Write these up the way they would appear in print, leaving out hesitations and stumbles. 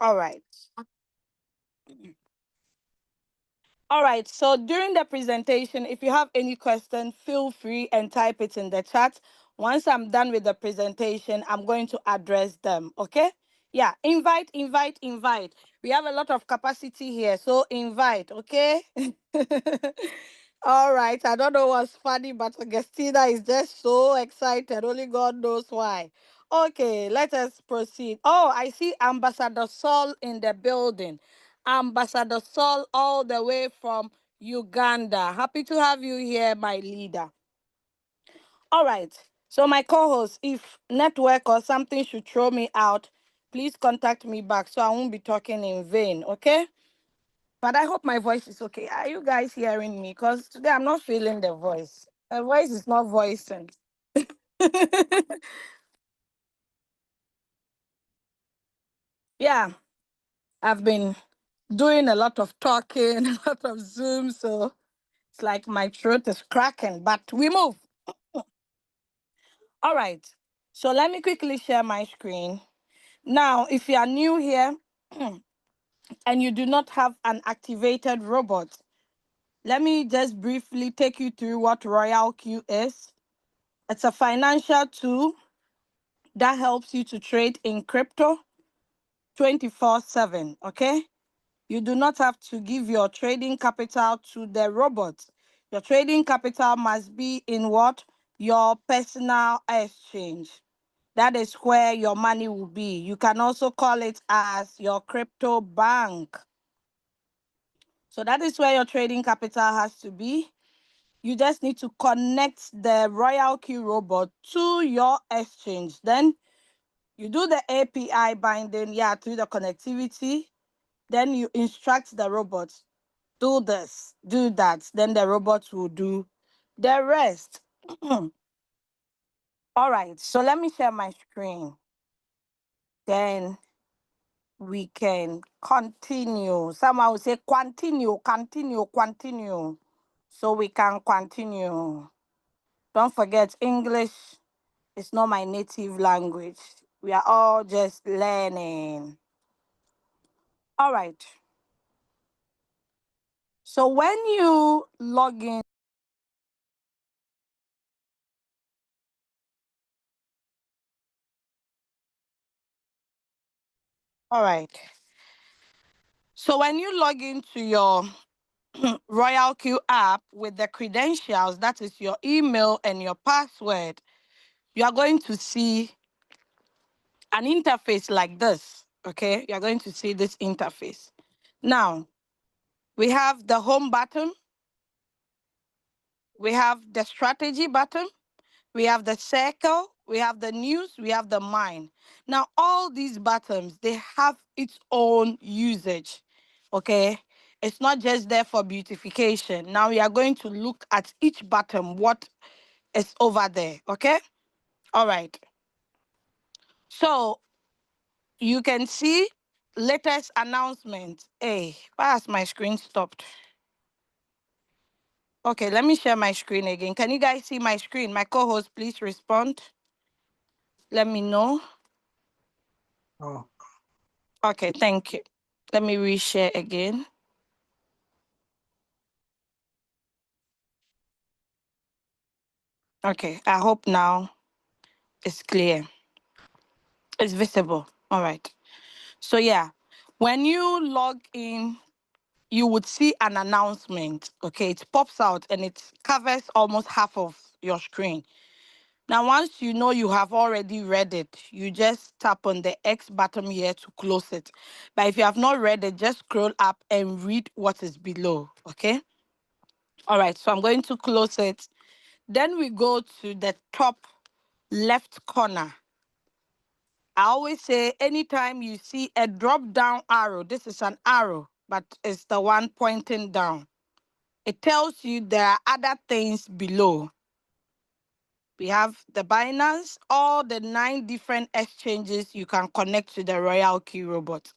All right. All right. So during the presentation, if you have any question, feel free and type it in the chat. Once I'm done with the presentation, I'm going to address them. Okay? Yeah. Invite, invite, invite. We have a lot of capacity here. So invite. Okay? All right. I don't know what's funny, but Augustina is just so excited. Only God knows why. Okay, let us proceed. Oh, I see Ambassador Saul in the building. Ambassador Saul, all the way from Uganda. Happy to have you here, my leader. All right. So, my co host, if network or something should throw me out, please contact me back so I won't be talking in vain. Okay? But I hope my voice is okay. Are you guys hearing me? Because today I'm not feeling the voice. The voice is not voicing. Yeah, I've been doing a lot of talking, a lot of Zoom, so it's like my throat is cracking, but we move. All right. So let me quickly share my screen. Now, if you are new here and you do not have an activated robot, let me just briefly take you through what RoyalQ is. It's a financial tool that helps you to trade in crypto 24/7, okay? You do not have to give your trading capital to the robot. Your trading capital must be in what? Your personal exchange. That is where your money will be. You can also call it as your crypto bank. So that is where your trading capital has to be. You just need to connect the RoyalQ robot to your exchange. Then you do the API binding, yeah, through the connectivity. Then you instruct the robot, do this, do that. Then the robot will do the rest. All right, so let me share my screen. Then we can continue. Someone will say continue, continue, continue. So we can continue. Don't forget, English is not my native language. We are all just learning. All right. So when you log in, all right. So when you log into your RoyalQ app with the credentials, that is your email and your password, you are going to see an interface like this. Okay, you're going to see this interface. Now, we have the home button, we have the strategy button, we have the circle, we have the news, we have the mine. Now, all these buttons, they have its own usage. Okay, it's not just there for beautification. Now we are going to look at each button, what is over there. Okay, all right. So you can see latest announcement. Hey, why has my screen stopped? Okay, let me share my screen again. Can you guys see my screen? My co-host, please respond. Let me know. Oh, Okay, thank you. Let me reshare again. Okay, I hope now it's clear. It's visible. All right. So yeah, when you log in, you would see an announcement. Okay, it pops out and it covers almost half of your screen. Now, once you know you have already read it, you just tap on the X button here to close it. But if you have not read it, just scroll up and read what is below. Okay. All right. So I'm going to close it. Then we go to the top left corner. I always say anytime you see a drop down arrow, this is an arrow, but it's the one pointing down. It tells you there are other things below. We have the Binance, all the 9 different exchanges you can connect to the RoyalQ robot.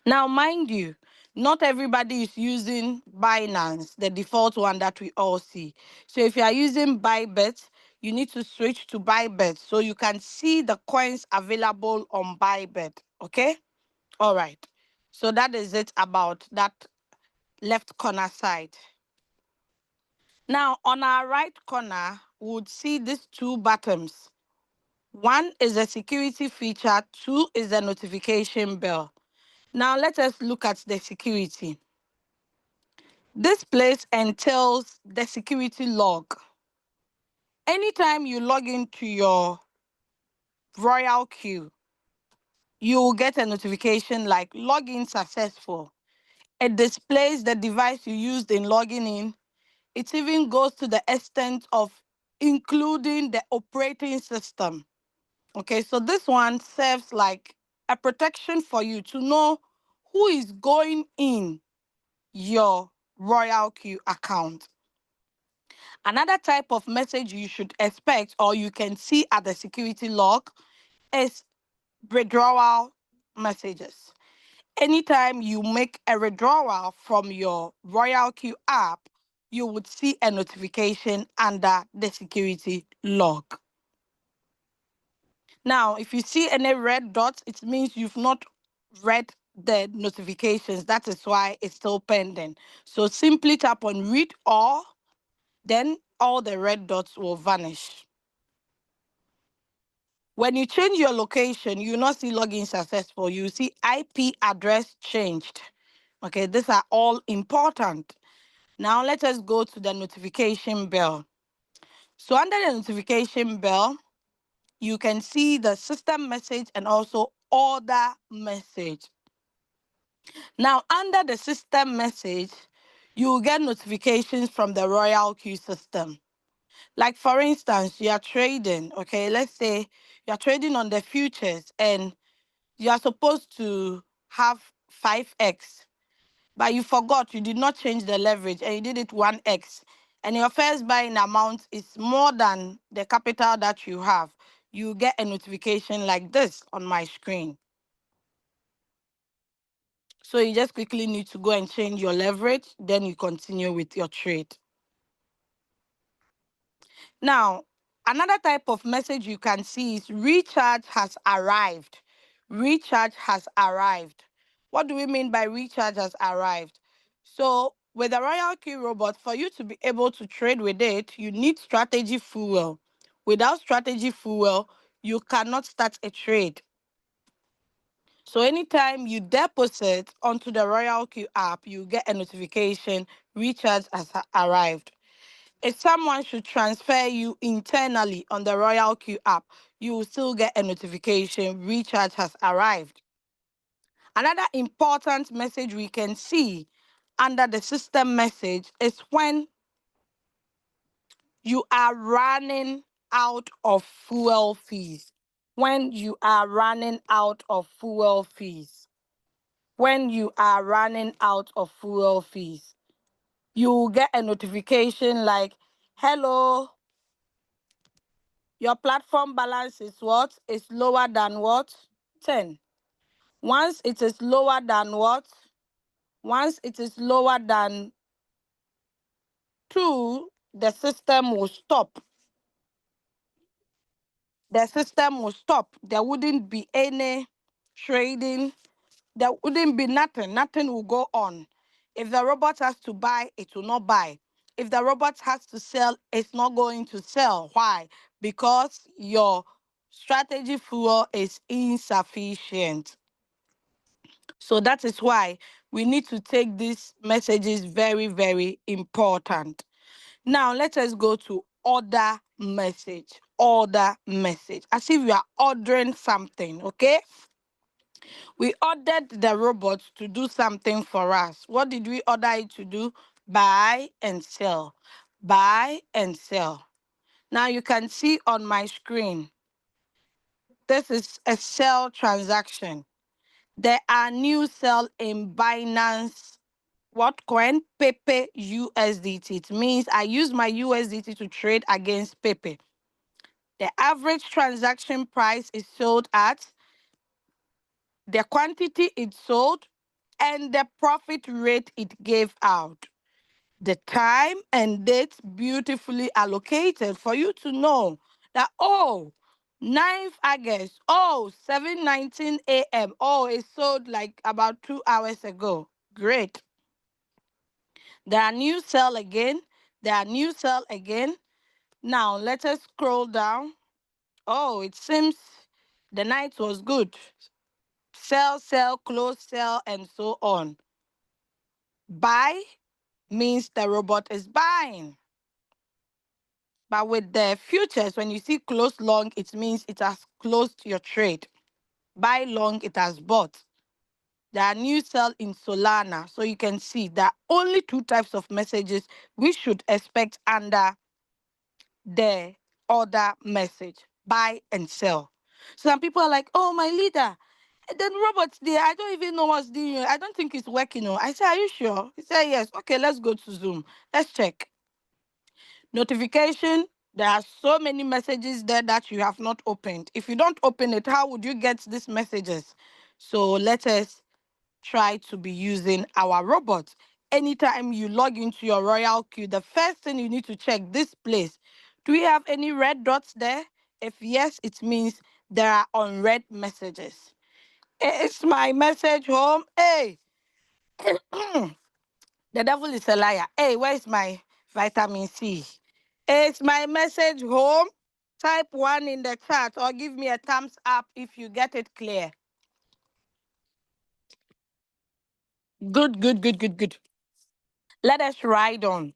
Now, mind you, not everybody is using Binance, the default one that we all see. So if you are using Bybit, you need to switch to Bybit so you can see the coins available on Bybit. Okay? All right. So that is it about that left corner side. Now, on our right corner, we would see these two buttons. One is a security feature, two is a notification bell. Now, let us look at the security. This place entails the security log. Anytime you log into your RoyalQ, you will get a notification like login successful. It displays the device you used in logging in. It even goes to the extent of including the operating system. Okay, so this one serves like a protection for you to know who is going in your RoyalQ account. Another type of message you should expect or you can see at the security log is withdrawal messages. Anytime you make a withdrawal from your RoyalQ app, you would see a notification under the security log. Now, if you see any red dots, it means you've not read the notifications. That is why it's still pending. So simply tap on read all, then all the red dots will vanish. When you change your location, you will not see login successful. You see IP address changed. Okay, these are all important. Now let us go to the notification bell. So under the notification bell, you can see the system message and also order message. Now under the system message, you will get notifications from the RoyalQ system. Like for instance, you are trading, okay, let's say you are trading on the futures and you are supposed to have 5x, but you forgot, you did not change the leverage and you did it 1x, and your first buying amount is more than the capital that you have, you get a notification like this on my screen. So you just quickly need to go and change your leverage, then you continue with your trade. Now, another type of message you can see is recharge has arrived. Recharge has arrived. What do we mean by recharge has arrived? So with the RoyalQ robot, for you to be able to trade with it, you need strategy fuel. Without strategy fuel, you cannot start a trade. So anytime you deposit onto the RoyalQ app, you get a notification, recharge has arrived. If someone should transfer you internally on the RoyalQ app, you will still get a notification, recharge has arrived. Another important message we can see under the system message is when you are running out of fuel fees. When you are running out of fuel fees. When you are running out of fuel fees, you will get a notification like, hello, your platform balance is what? Is lower than what? 10. Once it is lower than what? Once it is lower than 2, the system will stop. The system will stop. There wouldn't be any trading. There wouldn't be nothing. Nothing will go on. If the robot has to buy, it will not buy. If the robot has to sell, it's not going to sell. Why? Because your strategy fuel is insufficient. So that is why we need to take these messages very, very important. Now let us go to order message. Order message. As if you are ordering something, okay? We ordered the robot to do something for us. What did we order it to do? Buy and sell. Buy and sell. Now you can see on my screen, this is a sell transaction. There are new sell in Binance. What coin? Pepe USDT. It means I use my USDT to trade against Pepe. The average transaction price is sold at the quantity it sold and the profit rate it gave out. The time and date beautifully allocated for you to know that, oh, 9th August. Oh, 7:19 a.m. Oh, it sold like about 2 hours ago. Great. There are new sell again. There are new sell again. Now let us scroll down. Oh, it seems the night was good. Sell, sell, close, sell, and so on. Buy means the robot is buying. But with the futures, when you see close long, it means it has closed your trade. Buy long, it has bought. There are new sell in Solana. So you can see there are only two types of messages we should expect under the order message: buy and sell. Some people are like, oh, my leader, then robots there, I don't even know what's doing. I don't think it's working. Oh. I said, are you sure? He said, yes. Okay, let's go to Zoom. Let's check. Notification. There are so many messages there that you have not opened. If you don't open it, how would you get these messages? So let us try to be using our robot. Anytime you log into your RoyalQ, the first thing you need to check this place. Do we have any red dots there? If yes, it means there are unread messages. It's my message home. Hey, the devil is a liar. Hey, where's my vitamin C? It's my message home. Type 1 in the chat or give me a thumbs up if you get it clear. Good, good, good, good, good. Let us ride on.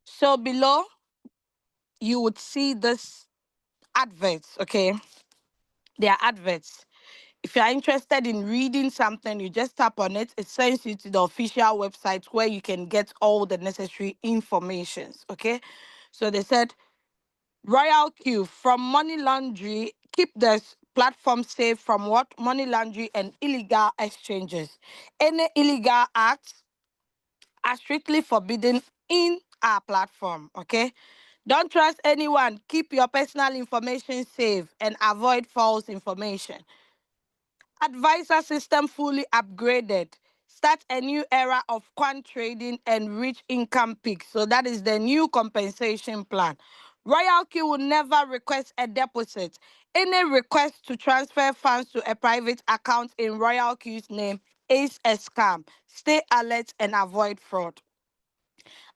So below, you would see this adverts, okay? They are adverts. If you are interested in reading something, you just tap on it. It sends you to the official website where you can get all the necessary informations, okay? So they said, RoyalQ, from money laundering, keep the platform safe from what? Money laundering and illegal exchanges. Any illegal acts are strictly forbidden in our platform, okay? Don't trust anyone. Keep your personal information safe and avoid false information. Advisor system fully upgraded. Start a new era of quant trading and reach income peaks. So that is the new compensation plan. RoyalQ will never request a deposit. Any request to transfer funds to a private account in RoyalQ's name is a scam. Stay alert and avoid fraud.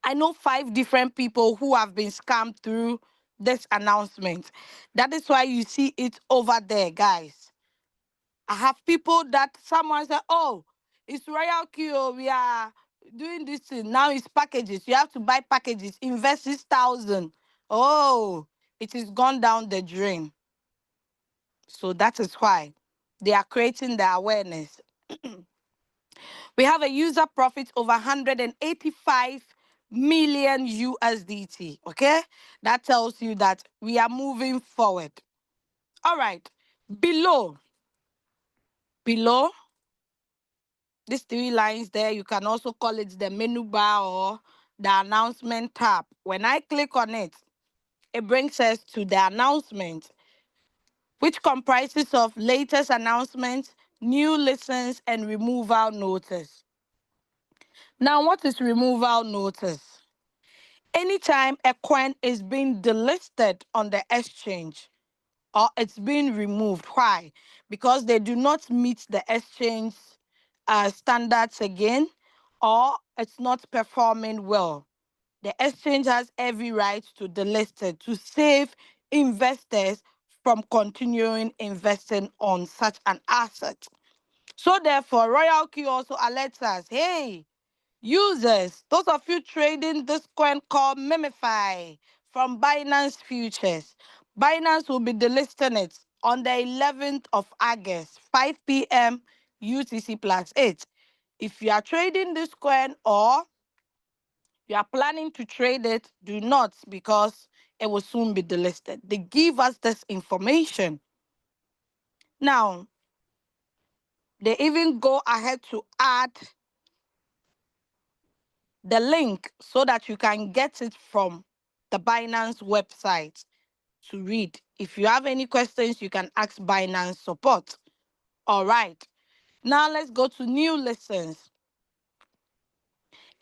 I know 5 different people who have been scammed through this announcement. That is why you see it over there, guys. I have people that someone said, oh, it's RoyalQ, oh, we are doing this thing. Now it's packages. You have to buy packages, invest 6,000. Oh, it is gone down the drain. So that is why they are creating the awareness. We have a user profit over 185 million USDT. Okay, that tells you that we are moving forward. All right, below, below these 3 lines there, you can also call it the menu bar or the announcement tab. When I click on it, it brings us to the announcement, which comprises of latest announcements, new listens, and removal notice. Now, what is removal notice? Anytime a coin is being delisted on the exchange or it's being removed. Why? Because they do not meet the exchange standards again, or it's not performing well. The exchange has every right to delist it to save investors from continuing investing on such an asset. So therefore, RoyalQ also alerts us, hey, users, those of you trading this coin called Memify from Binance Futures, Binance will be delisting it on the 11th of August, 5 p.m. UTC plus 8. If you are trading this coin or you are planning to trade it, do not, because it will soon be delisted. They give us this information. Now, they even go ahead to add the link so that you can get it from the Binance website to read. If you have any questions, you can ask Binance support. All right. Now let's go to new listens.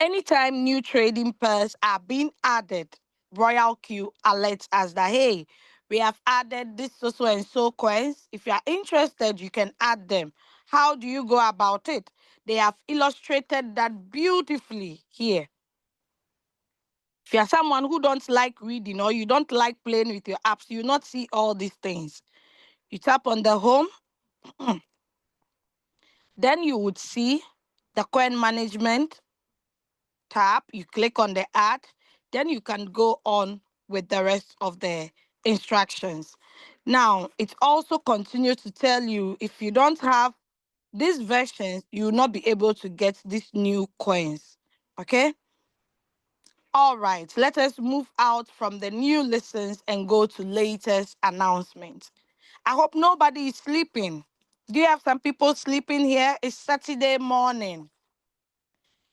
Anytime new trading pairs are being added, RoyalQ alerts us that, hey, We have added this so and so coins. If you are interested, you can add them. How do you go about it? They have illustrated that beautifully here. If you are someone who don't like reading or you don't like playing with your apps, you will not see all these things. You tap on the home, then you would see the coin management tab. You click on the add, then you can go on with the rest of the instructions. Now, it also continues to tell you if you don't have these versions, you will not be able to get these new coins. Okay? All right, let us move out from the new listens and go to latest announcements. I hope nobody is sleeping. Do you have some people sleeping here? It's Saturday morning.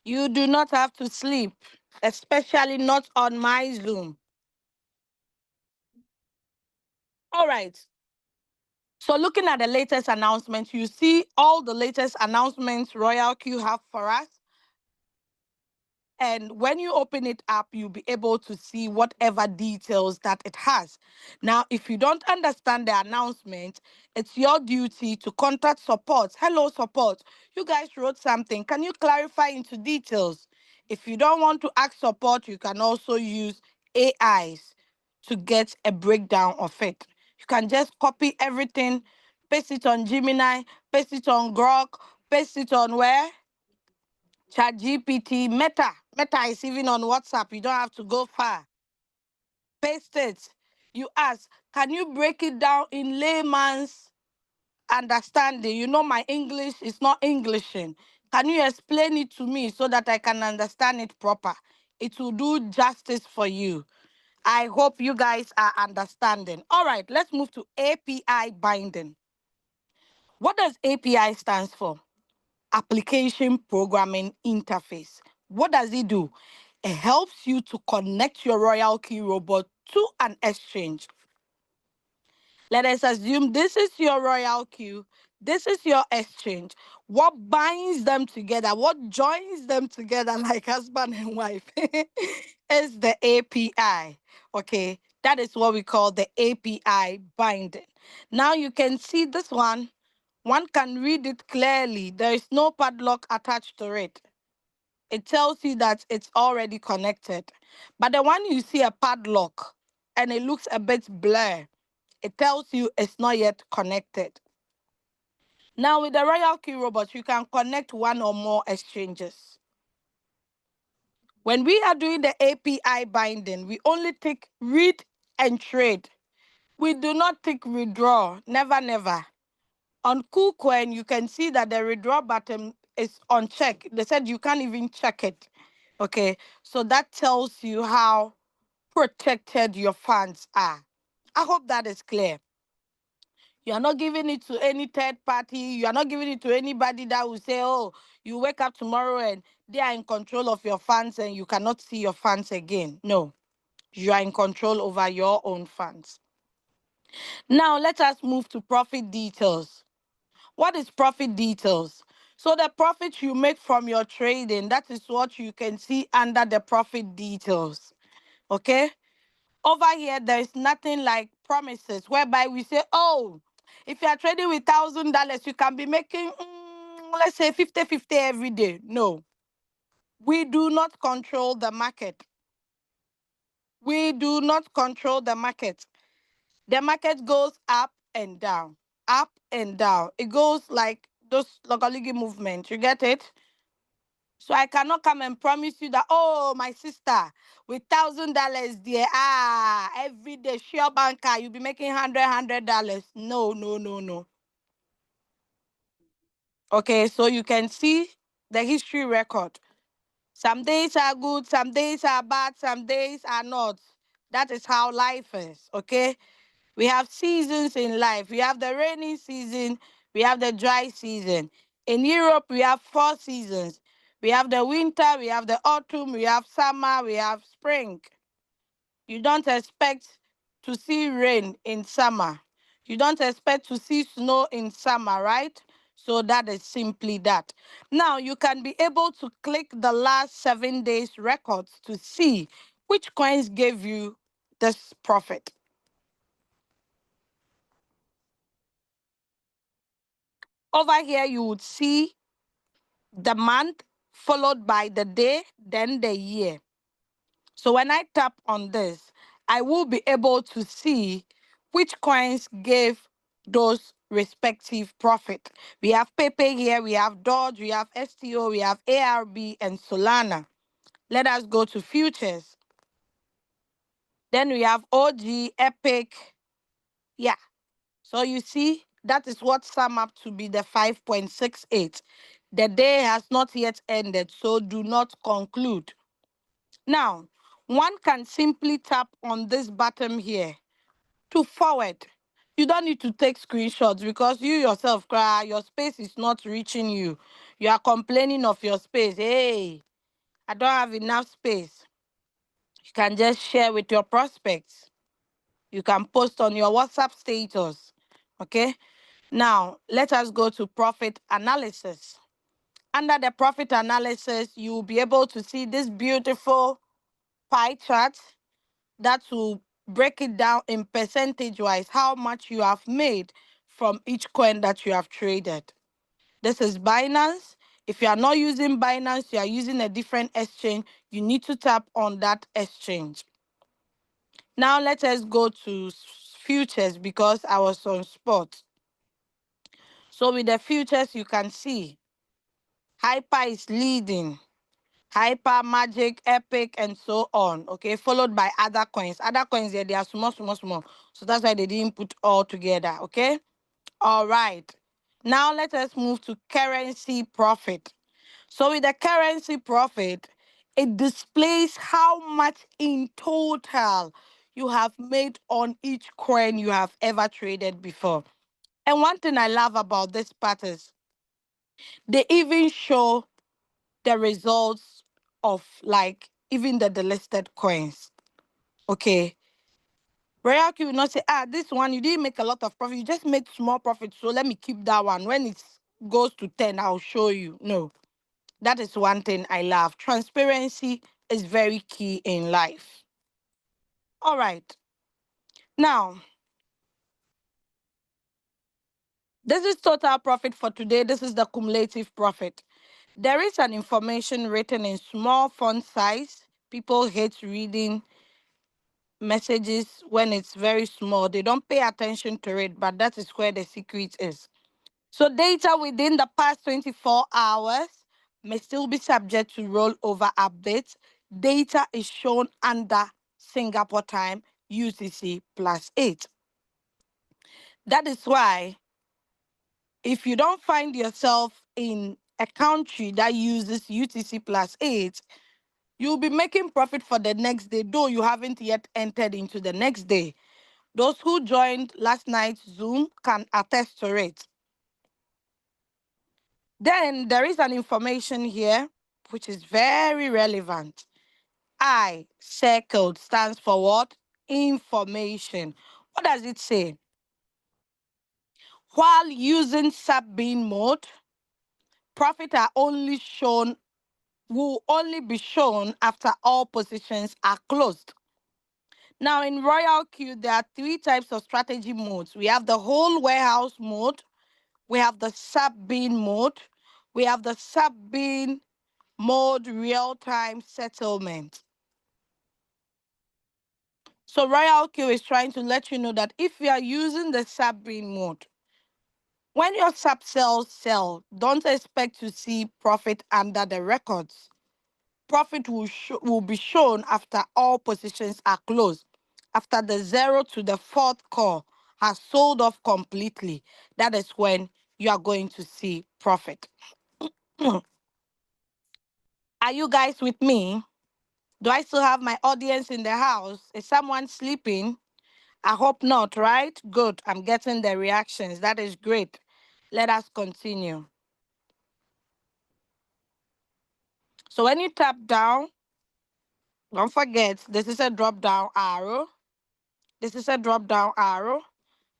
You do not have to sleep, especially not on my Zoom. All right. So looking at the latest announcements, you see all the latest announcements RoyalQ have for us. And when you open it up, you'll be able to see whatever details that it has. Now, if you don't understand the announcement, it's your duty to contact support. Hello, support. You guys wrote something. Can you clarify into details? If you don't want to ask support, you can also use AIs to get a breakdown of it. You can just copy everything, paste it on Gemini, paste it on Grok, paste it on where? Chat GPT, Meta. Meta is even on WhatsApp. You don't have to go far. Paste it. You ask, can you break it down in layman's understanding? You know, my English is not Englishing. Can you explain it to me so that I can understand it proper? It will do justice for you. I hope you guys are understanding. All right, let's move to API binding. What does API stands for? Application Programming Interface. What does it do? It helps you to connect your RoyalQ robot to an exchange. Let us assume this is your RoyalQ, this is your exchange. What binds them together, what joins them together like husband and wife is the API. Okay, that is what we call the API binding. Now you can see this one. One can read it clearly. There is no padlock attached to it. It tells you that it's already connected. But the one you see a padlock and it looks a bit blur, it tells you it's not yet connected. Now with the RoyalQ robot, you can connect one or more exchanges. When we are doing the API binding, we only take read and trade. We do not take withdraw. Never, never. On KuCoin, you can see that the withdraw button is on check. They said you can't even check it. Okay, so that tells you how protected your funds are. I hope that is clear. You are not giving it to any third party. You are not giving it to anybody that will say, oh, you wake up tomorrow and they are in control of your funds and you cannot see your funds again. No, you are in control over your own funds. Now, let us move to profit details. What is profit details? So the profit you make from your trading, that is what you can see under the profit details. Okay? Over here, there is nothing like promises whereby we say, oh, if you are trading with $1,000, you can be making, let's say 50-50 every day. No, we do not control the market. We do not control the market. The market goes up and down, up and down. It goes like those logology movements. You get it? So I cannot come and promise you that, oh, my sister, with $1,000 there, every day, sure banker, you'll be making $100. No, no, no, no. Okay, so you can see the history record. Some days are good, some days are bad, some days are not. That is how life is, okay? We have seasons in life. We have the rainy season, we have the dry season. In Europe, we have 4 seasons. We have the winter, we have the autumn, we have summer, we have spring. You don't expect to see rain in summer. You don't expect to see snow in summer, right? So that is simply that. Now you can be able to click the last 7 days records to see which coins gave you this profit. Over here, you would see the month followed by the day, then the year. So when I tap on this, I will be able to see which coins gave those respective profit. We have Pepe here, we have Dodge, we have STO, we have ARB and Solana. Let us go to futures. Then we have OG, Epic. Yeah. So you see, that is what sum up to be the 5.68. The day has not yet ended, so do not conclude. Now, one can simply tap on this button here to forward. You don't need to take screenshots because you yourself cry, your space is not reaching you. You are complaining of your space. Hey, I don't have enough space. You can just share with your prospects. You can post on your WhatsApp status. Okay? Now, let us go to profit analysis. Under the profit analysis, you will be able to see this beautiful pie chart that will break it down in percentage wise how much you have made from each coin that you have traded. This is Binance. If you are not using Binance, you are using a different exchange, you need to tap on that exchange. Now let us go to futures because I was on spot. So with the futures, you can see Hyper is leading. Hyper, Magic, Epic, and so on. Okay, followed by other coins. Other coins here, they are small, small, small. So that's why they didn't put all together. Okay. All right. Now let us move to currency profit. So with the currency profit, it displays how much in total you have made on each coin you have ever traded before. And one thing I love about this part is they even show the results of like even the delisted coins. Okay. RoyalQ will not say, this one you didn't make a lot of profit, you just made small profit, so let me keep that one. When it goes to 10, I'll show you. No, that is one thing I love. Transparency is very key in life. All right. Now, this is total profit for today. This is the cumulative profit. There is an information written in small font size. People hate reading messages when it's very small. They don't pay attention to it, but that is where the secret is. So data within the past 24 hours may still be subject to rollover updates. Data is shown under Singapore time, UTC +8. That is why if you don't find yourself in a country that uses UTC +8, you'll be making profit for the next day, though you haven't yet entered into the next day. Those who joined last night's Zoom can attest to it. Then there is an information here which is very relevant. I circled stands for what? Information. What does it say? While using sub-bin mode, profit are only shown, will only be shown after all positions are closed. Now in RoyalQ, there are three types of strategy modes. We have the whole warehouse mode, we have the sub-bin mode, we have the sub-bin mode real-time settlement. So RoyalQ is trying to let you know that if you are using the sub-bin mode, when your sub cells sell, don't expect to see profit under the records. Profit will be shown after all positions are closed, after the 0 to the 4th call has sold off completely. That is when you are going to see profit. Are you guys with me? Do I still have my audience in the house? Is someone sleeping? I hope not, right? Good. I'm getting the reactions. That is great. Let us continue. So when you tap down, don't forget, this is a drop down arrow. This is a drop down arrow.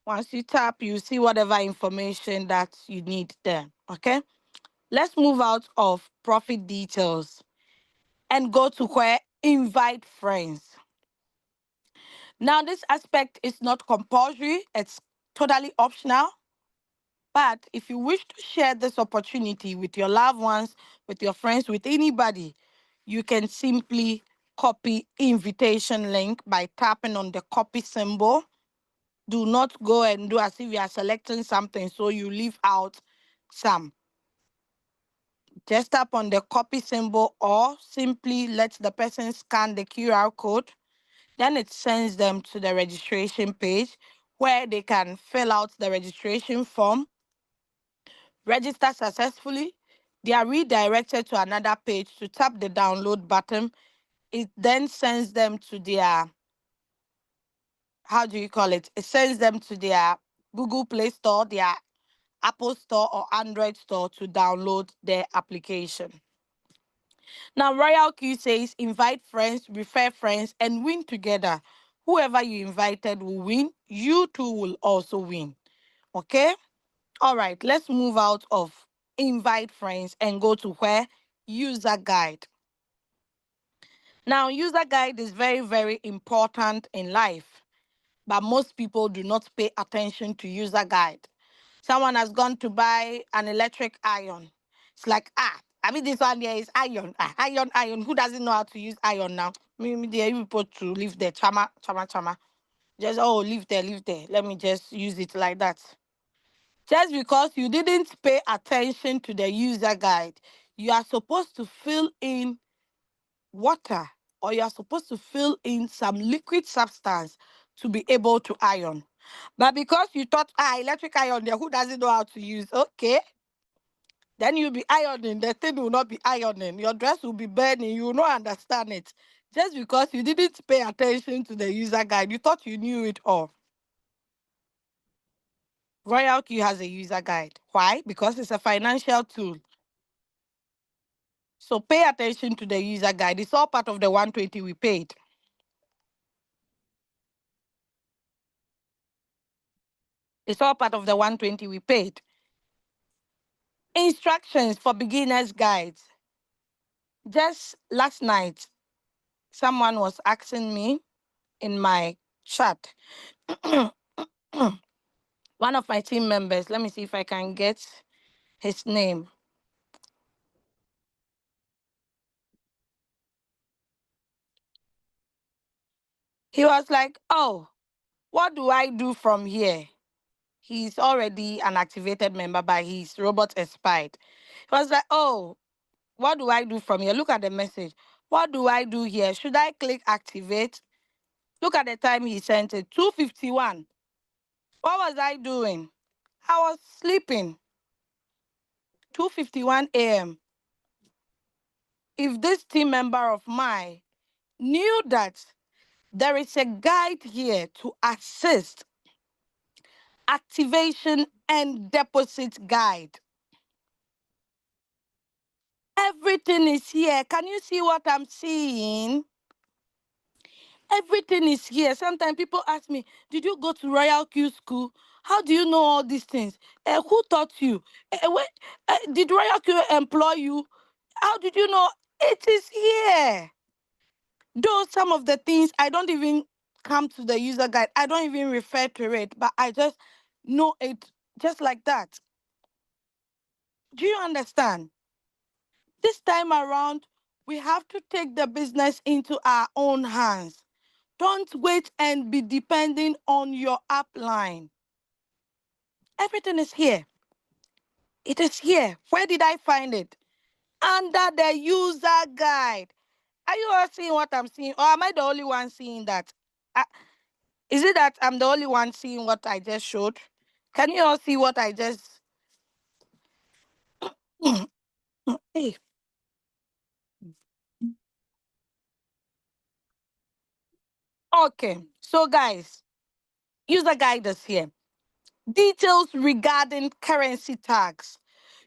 Once you tap, you see whatever information that you need there. Okay. Let's move out of profit details and go to where invite friends. Now, this aspect is not compulsory. It's totally optional. But if you wish to share this opportunity with your loved ones, with your friends, with anybody, you can simply copy invitation link by tapping on the copy symbol. Do not go and do as if you are selecting something so you leave out some. Just tap on the copy symbol or simply let the person scan the QR code. Then it sends them to the registration page where they can fill out the registration form, register successfully. They are redirected to another page to tap the download button. It then sends them to their, how do you call it? It sends them to their Google Play Store, their Apple Store or Android Store to download their application. Now, RoyalQ says invite friends, refer friends, and win together. Whoever you invited will win. You too will also win. Okay? All right, let's move out of invite friends and go to where user guide. Now, user guide is very, very important in life, but most people do not pay attention to user guide. Someone has gone to buy an electric iron. It's like, I mean, this one there is iron. Iron. Who doesn't know how to use iron now? Maybe they people to leave there. Chama, chama, chama. Just, oh, leave there, leave there. Let me just use it like that. Just because you didn't pay attention to the user guide, you are supposed to fill in water or you are supposed to fill in some liquid substance to be able to iron. But because you thought, electric iron there, who doesn't know how to use? Okay. Then you'll be ironing. The thing will not be ironing. Your dress will be burning. You will not understand it. Just because you didn't pay attention to the user guide, you thought you knew it all. RoyalQ has a user guide. Why? Because it's a financial tool. So pay attention to the user guide. It's all part of the 120 we paid. It's all part of the 120 we paid. Instructions for beginners guides. Just last night, someone was asking me in my chat. One of my team members, let me see if I can get his name. He was like, oh, what do I do from here? He's already an activated member, but his robot expired. He was like, oh, what do I do from here? Look at the message. What do I do here? Should I click activate? Look at the time he sent it, 2:51. What was I doing? I was sleeping. 2:51 a.m. If this team member of mine knew that there is a guide here to assist activation and deposit guide. Everything is here. Can you see what I'm seeing? Everything is here. Sometimes people ask me, did you go to RoyalQ school? How do you know all these things? Who taught you? Did RoyalQ employ you? How did you know? It is here. Though some of the things I don't even come to the user guide, I don't even refer to it, but I just know it just like that. Do you understand? This time around, we have to take the business into our own hands. Don't wait and be depending on your upline. Everything is here. It is here. Where did I find it? Under the user guide. Are you all seeing what I'm seeing? Or am I the only one seeing that? Uh, is it that I'm the only one seeing what I just showed? Can you all see what I just... Hey. Okay. So, guys, user guide is here. Details regarding currency tags.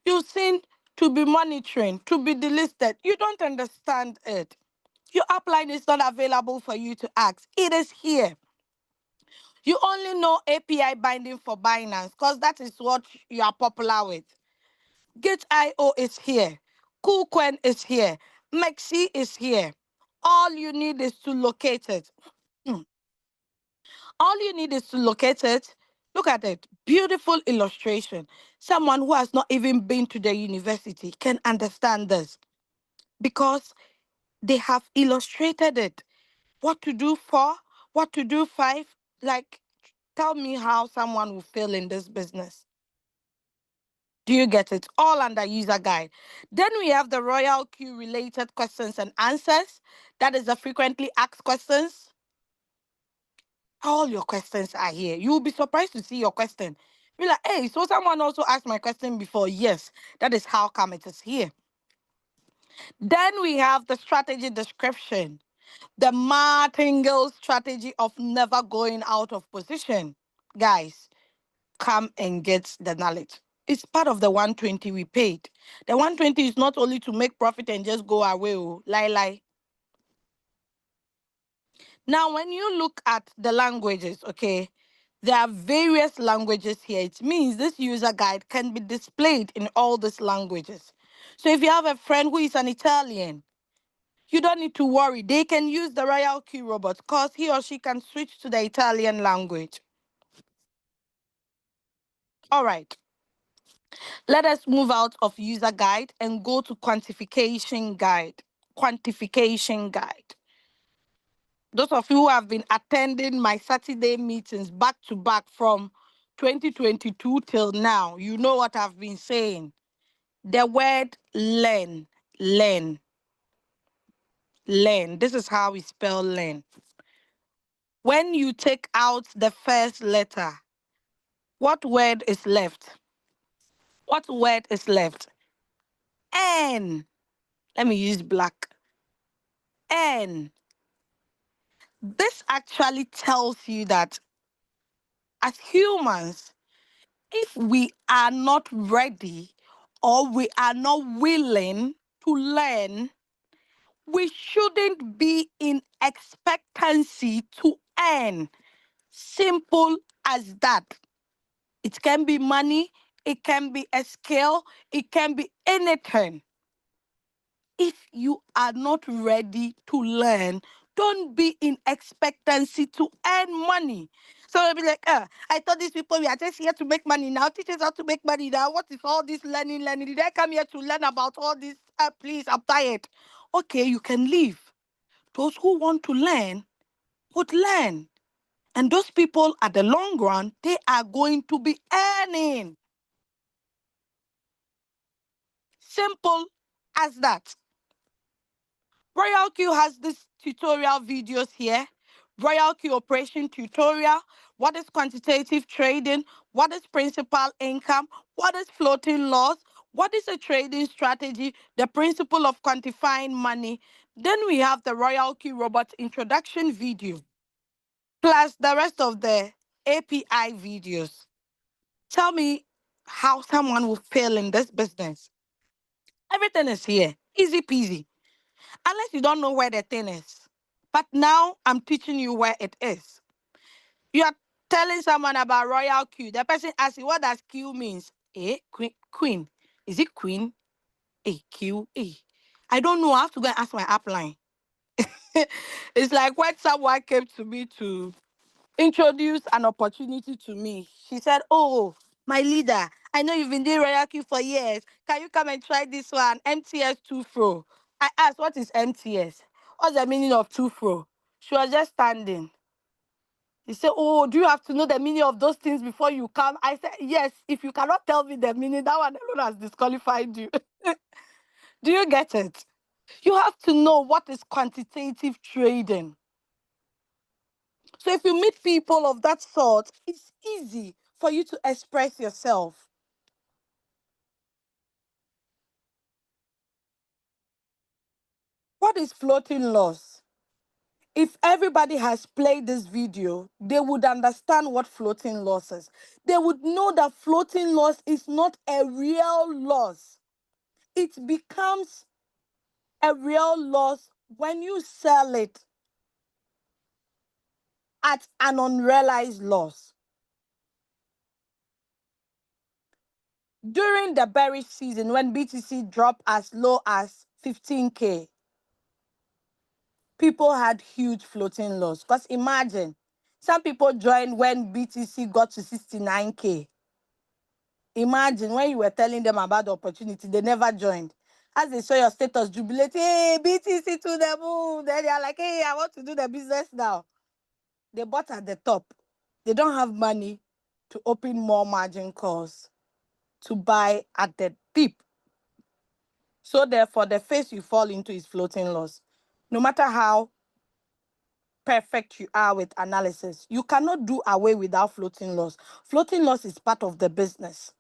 You've seen to be monitoring, to be delisted. You don't understand it. Your upline is not available for you to ask. It is here. You only know API binding for Binance because that is what you are popular with. Gate.io is here. KuCoin is here. Mexi is here. All you need is to locate it. Mm. All you need is to locate it. Look at it. Beautiful illustration. Someone who has not even been to the university can understand this because they have illustrated it. What to do four, what to do five. Like, tell me how someone will fail in this business. Do you get it? All under user guide. Then we have the Royal Q related questions and answers. That is the frequently asked questions. All your questions are here. You'll be surprised to see your question. Be like, hey, so someone also asked my question before. Yes, that is how come it is here. Then we have the strategy description, the martingale strategy of never going out of position. Guys, come and get the knowledge. It's part of the 120 we paid. The 120 is not only to make profit and just go away. Oh, lie. Now, when you look at the languages, okay, there are various languages here. It means this user guide can be displayed in all these languages. So if you have a friend who is an Italian, you don't need to worry. They can use the RoyalQ robot because he or she can switch to the Italian language. All right. Let us move out of user guide and go to quantification guide. Quantification guide. Those of you who have been attending my Saturday meetings back to back from 2022 till now, you know what I've been saying. The word learn, learn, learn. This is how we spell learn. When you take out the first letter, what word is left? What word is left? N. Let me use black. N. This actually tells you that as humans, if we are not ready or we are not willing to learn, we shouldn't be in expectancy to earn. Simple as that. It can be money, it can be a skill, it can be anything. If you are not ready to learn, don't be in expectancy to earn money. So they'll be like, I thought these people were just here to make money now. Teach us how to make money now. What is all this learning? Did I come here to learn about all this? Please, I'm tired. Okay, you can leave. Those who want to learn would learn. And those people at the long run, they are going to be earning. Simple as that. RoyalQ has this tutorial videos here. RoyalQ operation tutorial. What is quantitative trading? What is principal income? What is floating loss? What is a trading strategy? The principle of quantifying money. Then we have the RoyalQ robot introduction video, plus the rest of the API videos. Tell me how someone will fail in this business. Everything is here. Easy peasy. Unless you don't know where the thing is. But now I'm teaching you where it is. You are telling someone about RoyalQ. The person asks you, what does Q means? Queen. Queen. Is it queen? Q. I don't know. I have to go and ask my upline. It's like when someone came to me to introduce an opportunity to me. She said, oh, my leader, I know you've been doing RoyalQ for years. Can you come and try this one? MTS 2 Fro. I asked, what is MTS? What's the meaning of 2 Fro? She was just standing. He said, oh, do you have to know the meaning of those things before you come? I said, yes. If you cannot tell me the meaning, that one alone has disqualified you. Do you get it? You have to know what is quantitative trading. So if you meet people of that sort, it's easy for you to express yourself. What is floating loss? If everybody has played this video, they would understand what floating loss is. They would know that floating loss is not a real loss. It becomes a real loss when you sell it at an unrealized loss. During the bearish season, when BTC dropped as low as 15K, people had huge floating loss. Because imagine, Some people joined when BTC got to 69K. Imagine when you were telling them about the opportunity, they never joined. As they saw your status jubilate, hey, BTC to the moon. Then they are like, hey, I want to do the business now. They bought at the top. They don't have money to open more margin calls to buy at the deep. So therefore, the phase you fall into is floating loss. No matter how perfect you are with analysis, you cannot do away without floating loss. Floating loss is part of the business.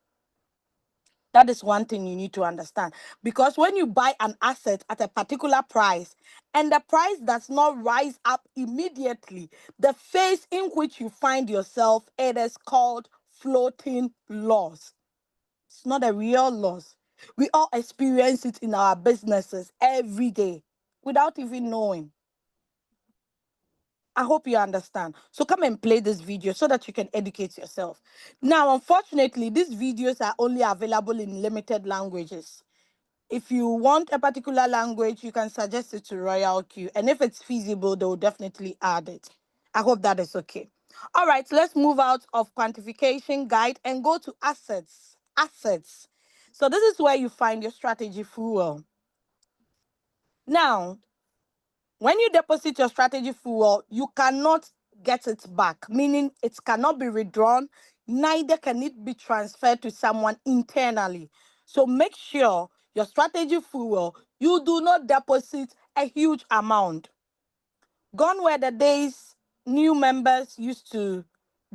That is one thing you need to understand. Because when you buy an asset at a particular price and the price does not rise up immediately, the phase in which you find yourself, it is called floating loss. It's not a real loss. We all experience it in our businesses every day without even knowing. I hope you understand. So come and play this video so that you can educate yourself. Now, unfortunately, these videos are only available in limited languages. If you want a particular language, you can suggest it to RoyalQ. And if it's feasible, they will definitely add it. I hope that is okay. All right, let's move out of quantification guide and go to assets. Assets. So this is where you find your strategy fuel. Now, when you deposit your strategy fuel, you cannot get it back, meaning it cannot be withdrawn, neither can it be transferred to someone internally. So make sure your strategy fuel, you do not deposit a huge amount. Gone were the days new members used to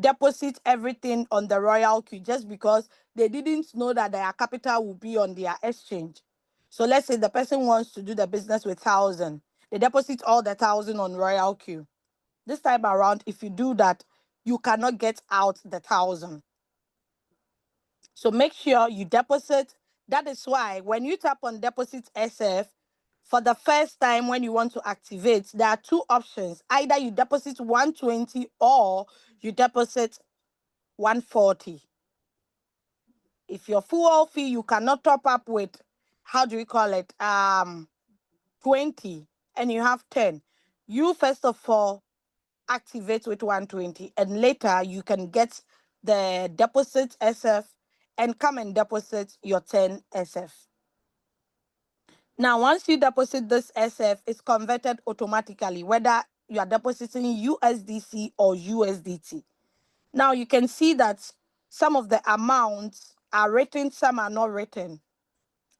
deposit everything on the RoyalQ just because they didn't know that their capital would be on their exchange. So let's say the person wants to do the business with 1,000. They deposit all the 1,000 on RoyalQ. This time around, if you do that, you cannot get out the 1,000. So make sure you deposit. That is why when you tap on deposit SF, for the first time when you want to activate, there are two options. Either you deposit 120 or you deposit 140. If your fuel fee, you cannot top up with, how do we call it, 20, and you have 10. You first of all activate with 120, and later you can get the deposit SF and come and deposit your 10 SF. Now, once you deposit this SF, it's converted automatically, whether you are depositing USDC or USDT. Now, you can see that some of the amounts are written, some are not written.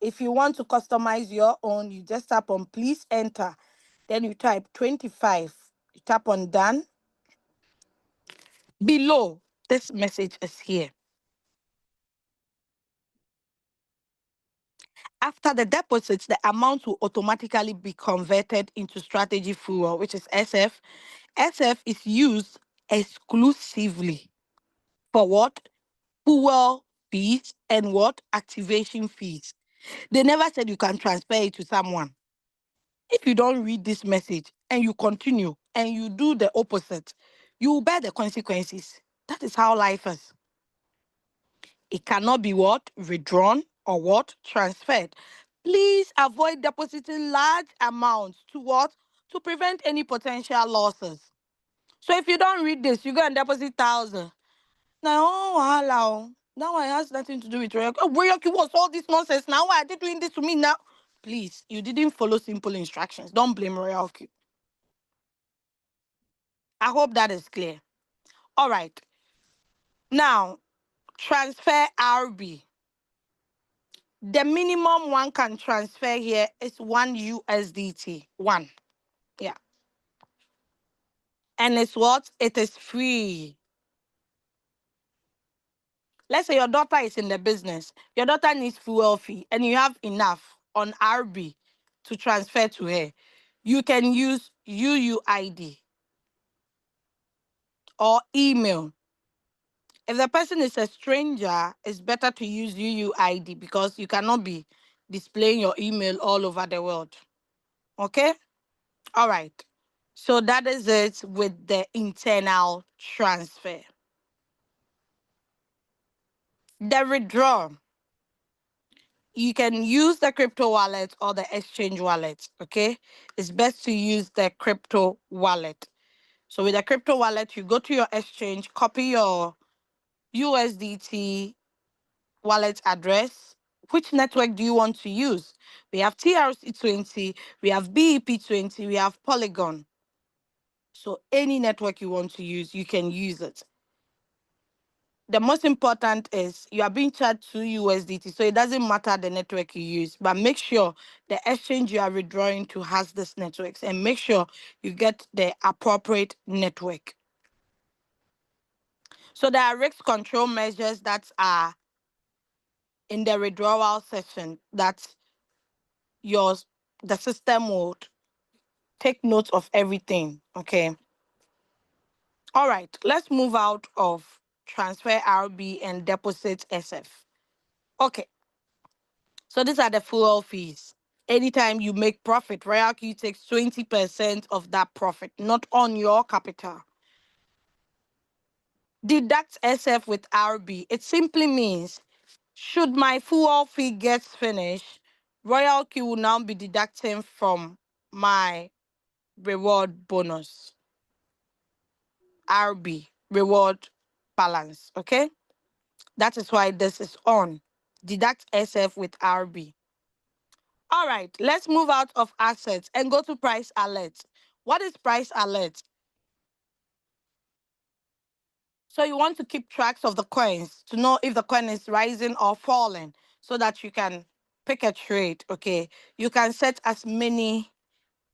If you want to customize your own, you just tap on please enter. Then you type 25. You tap on done. Below, this message is here. After the deposits, the amount will automatically be converted into strategy fuel, which is SF. SF is used exclusively for what? Fuel fees and what? Activation fees. They never said you can transfer it to someone. If you don't read this message and you continue and you do the opposite, you will bear the consequences. That is how life is. It cannot be what? Withdrawn or what? Transferred. Please avoid depositing large amounts to what? To prevent any potential losses. So if you don't read this, you go and deposit 1,000. Now, oh, hello. Now it has nothing to do with RoyalQ. Oh, RoyalQ, what's all this nonsense? Now why are they doing this to me now? Please, you didn't follow simple instructions. Don't blame RoyalQ. I hope that is clear. All right. Now, transfer RB. The minimum one can transfer here is 1 USDT. One. Yeah. And it's what? It is free. Let's say your daughter is in the business. Your daughter needs fuel fee and you have enough on RB to transfer to her. You can use UUID or email. If the person is a stranger, it's better to use UUID because you cannot be displaying your email all over the world. Okay? All right. So that is it with the internal transfer. The withdraw. You can use the crypto wallet or the exchange wallet. Okay? It's best to use the crypto wallet. So with a crypto wallet, you go to your exchange, copy your USDT wallet address. Which network do you want to use? We have TRC20, we have BEP20, we have Polygon. So any network you want to use, you can use it. The most important is you are being charged 2 USDT, so it doesn't matter the network you use, but make sure the exchange you are withdrawing to has this networks, and make sure you get the appropriate network. So there are risk control measures that are in the withdrawal session that yours the system would take note of everything. Okay. All right. Let's move out of transfer RB and deposit SF. Okay. So these are the fuel fees. Anytime you make profit, RoyalQ takes 20% of that profit, not on your capital. Deduct SF with RB. It simply means, should my fuel fee get finished, RoyalQ will now be deducting from my reward bonus. RB, reward balance. Okay? That is why this is on. Deduct SF with RB. All right, let's move out of assets and go to price alert. What is price alert? So you want to keep tracks of the coins to know if the coin is rising or falling so that you can pick a trade, okay? You can set as many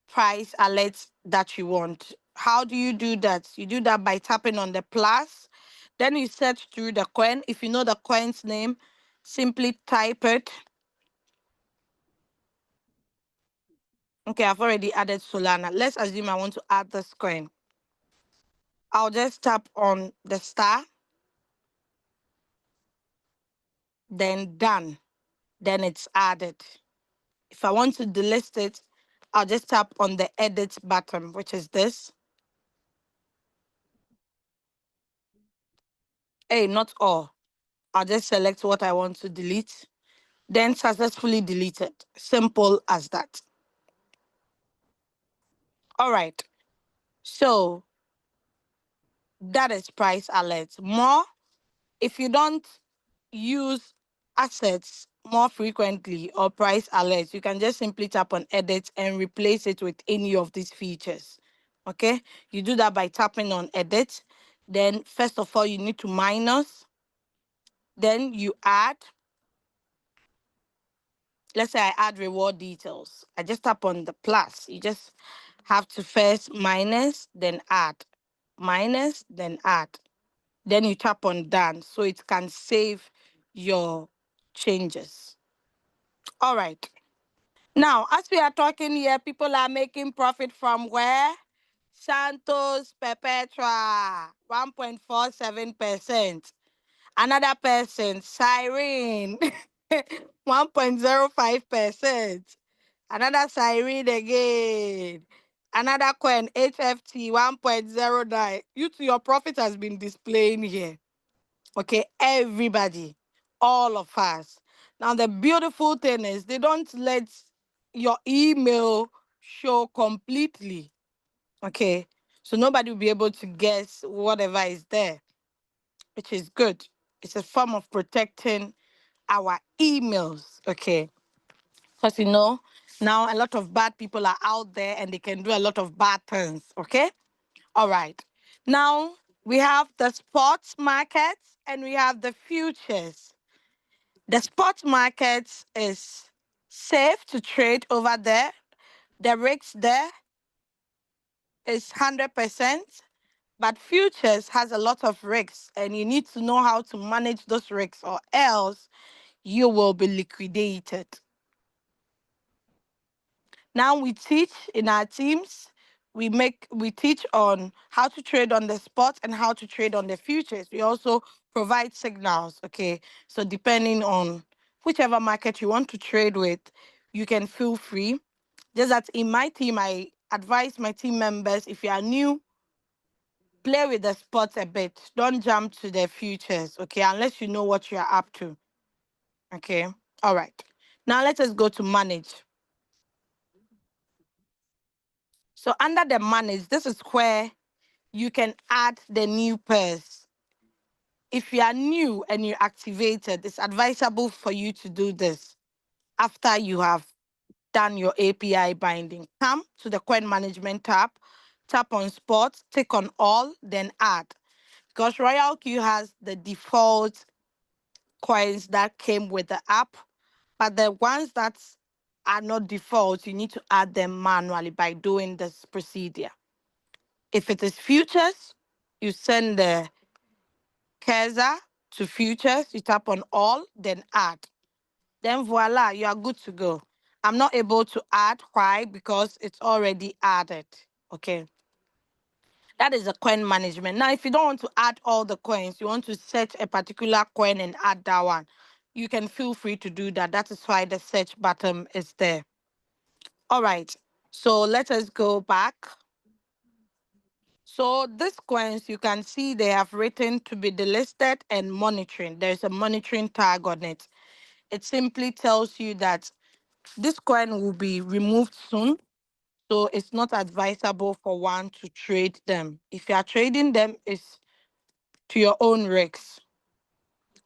price alerts that you want. How do you do that? You do that by tapping on the plus. Then you search through the coin. If you know the coin's name, simply type it. Okay, I've already added Solana. Let's assume I want to add this coin. I'll just tap on the star, then done. Then it's added. If I want to delist it, I'll just tap on the edit button, which is this. Hey, not all. I'll just select what I want to delete, then successfully deleted. Simple as that. All right. So that is price alert. More, if you don't use assets more frequently or price alerts, you can just simply tap on edit and replace it with any of these features. Okay, you do that by tapping on edit. Then first of all, you need to minus, then you add. Let's say I add reward details. I just tap on the plus. You just have to first minus, then add, minus, then add. Then you tap on done so it can save your changes. All right. Now, as we are talking here, people are making profit from where? Santos Perpetua, 1.47%. Another person, Cyrene, 1.05%. Another Cyrene again. Another coin, HFT, 1.09. Your profit has been displaying here. Okay, everybody, all of us. Now, the beautiful thing is they don't let your email show completely. Okay, so nobody will be able to guess whatever is there, which is good. It's a form of protecting our emails. Okay, because now a lot of bad people are out there and they can do a lot of bad things. Okay, all right. Now we have the sports markets and we have the futures. The spot market is safe to trade over there. The risk there is 100%, but futures has a lot of risks, and you need to know how to manage those risks, or else you will be liquidated. Now we teach in our teams. We teach on how to trade on the spot and how to trade on the futures. We also provide signals. Okay, so depending on whichever market you want to trade with, you can feel free. Just that in my team, I advise my team members, if you are new, play with the spots a bit. Don't jump to the futures. Okay, unless you know what you are up to. Okay, all right. Now let us go to manage. So under the manage, this is where you can add the new pairs. If you are new and you activated, it's advisable for you to do this after you have done your API binding. Come to the coin management tab, tap on sports, tick on all, then add. Because RoyalQ has the default coins that came with the app, but the ones that are not default, you need to add them manually by doing this procedure. If it is futures, you send the cursor to futures, you tap on all, then add. Then voila, you are good to go. I'm not able to add. Why? Because it's already added. Okay. That is a coin management. Now, if you don't want to add all the coins, you want to search a particular coin and add that one, you can feel free to do that. That is why the search button is there. All right. So let us go back. So these coins, you can see they have written to be delisted and monitoring. There's a monitoring tag on it. It simply tells you that this coin will be removed soon. So it's not advisable for one to trade them. If you are trading them, it's to your own risks.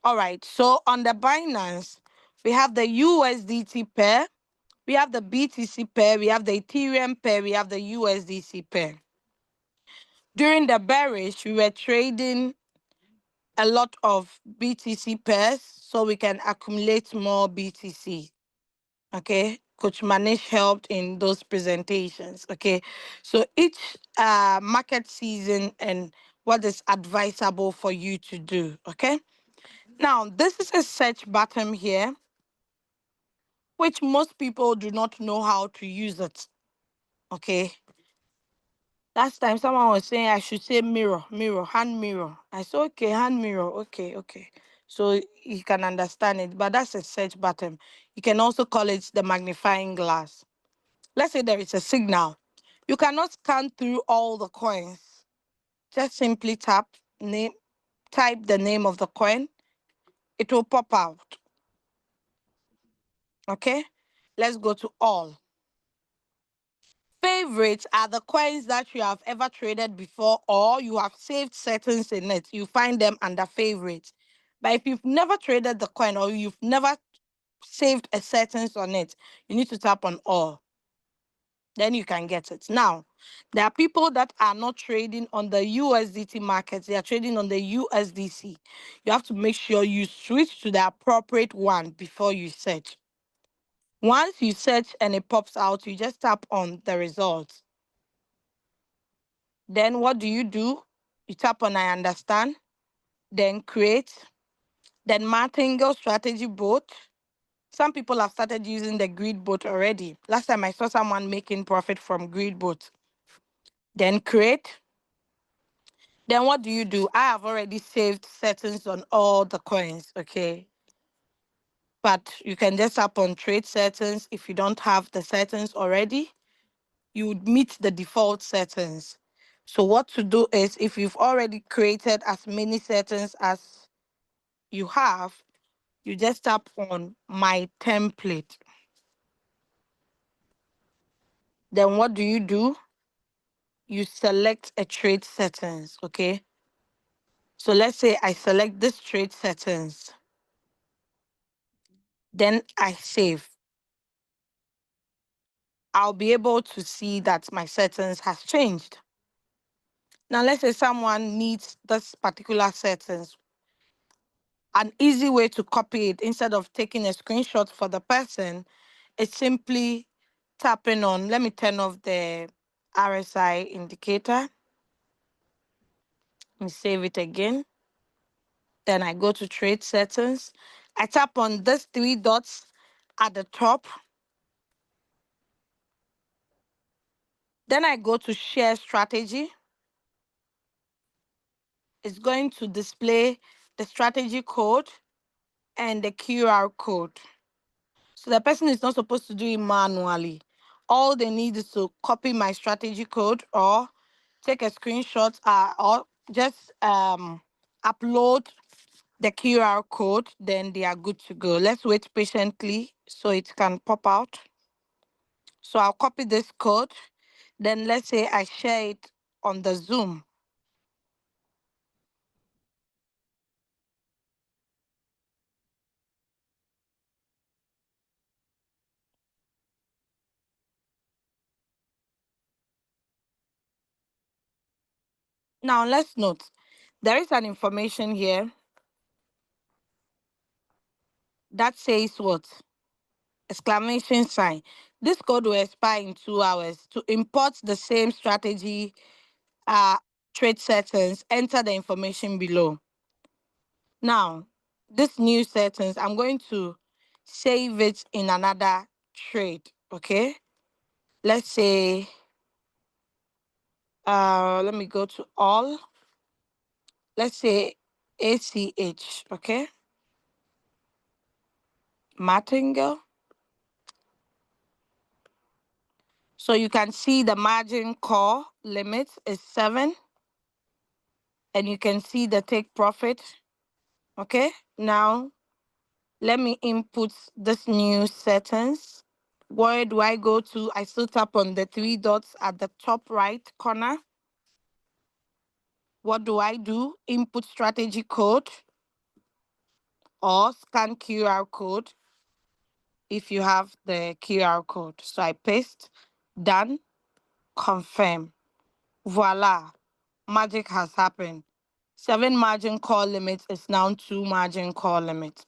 All right. So on the Binance, we have the USDT pair, we have the BTC pair, we have the Ethereum pair, we have the USDC pair. During the bearish, we were trading a lot of BTC pairs so we can accumulate more BTC. Okay, Coach Manish helped in those presentations. Okay, so each market season and what is advisable for you to do. Okay, now this is a search button here, which most people do not know how to use it. Okay, last time someone was saying I should say mirror, mirror, hand mirror. I said, okay, hand mirror. Okay, okay. So you can understand it, but that's a search button. You can also call it the magnifying glass. Let's say there is a signal. You cannot scan through all the coins. Just simply type the name of the coin. It will pop out. Okay? Let's go to all. Favorites are the coins that you have ever traded before or you have saved settings in it. You find them under favorites. But if you've never traded the coin or you've never saved a settings on it, you need to tap on all. Then you can get it. Now, there are people that are not trading on the USDT markets, they are trading on the USDC. You have to make sure you switch to the appropriate one before you search. Once you search and it pops out, you just tap on the results. Then what do? You tap on I understand, then create, then martingale strategy boat. Some people have started using the grid boat already. Last time I saw someone making profit from grid boat. Then create. Then what do? I have already saved settings on all the coins, okay? But you can just tap on trade settings. If you don't have the settings already, you would meet the default settings. So what to do is if you've already created as many settings as you have, you just tap on my template. Then what do? You select a trade settings, okay? So let's say I select this trade settings. Then I save. I'll be able to see that my settings has changed. Now, let's say someone needs this particular settings. An easy way to copy it instead of taking a screenshot for the person is simply tapping on, let me turn off the RSI indicator. Let me save it again. Then I go to trade settings. I tap on these three dots at the top. Then I go to share strategy. It's going to display the strategy code and the QR code. So the person is not supposed to do it manually. All they need is to copy my strategy code or take a screenshot or just upload the QR code, then they are good to go. Let's wait patiently so it can pop out. So I'll copy this code. Then let's say I share it on the Zoom. Now let's note there is an information here that says what? Exclamation sign. This code will expire in 2 hours. To import the same strategy trade settings, enter the information below. Now, this new settings, I'm going to save it in another trade, okay? Let's say, let me go to all. Let's say ACH, okay? Martingale. So you can see the margin call limit is 7, and you can see the take profit, okay? Now, let me input this new settings. Where do I go to? I still tap on the 3 dots at the top right corner. What do I do? Input strategy code or scan QR code if you have the QR code. So I paste, done, confirm. Voila, magic has happened. 7 margin call limit is now 2 margin call limit.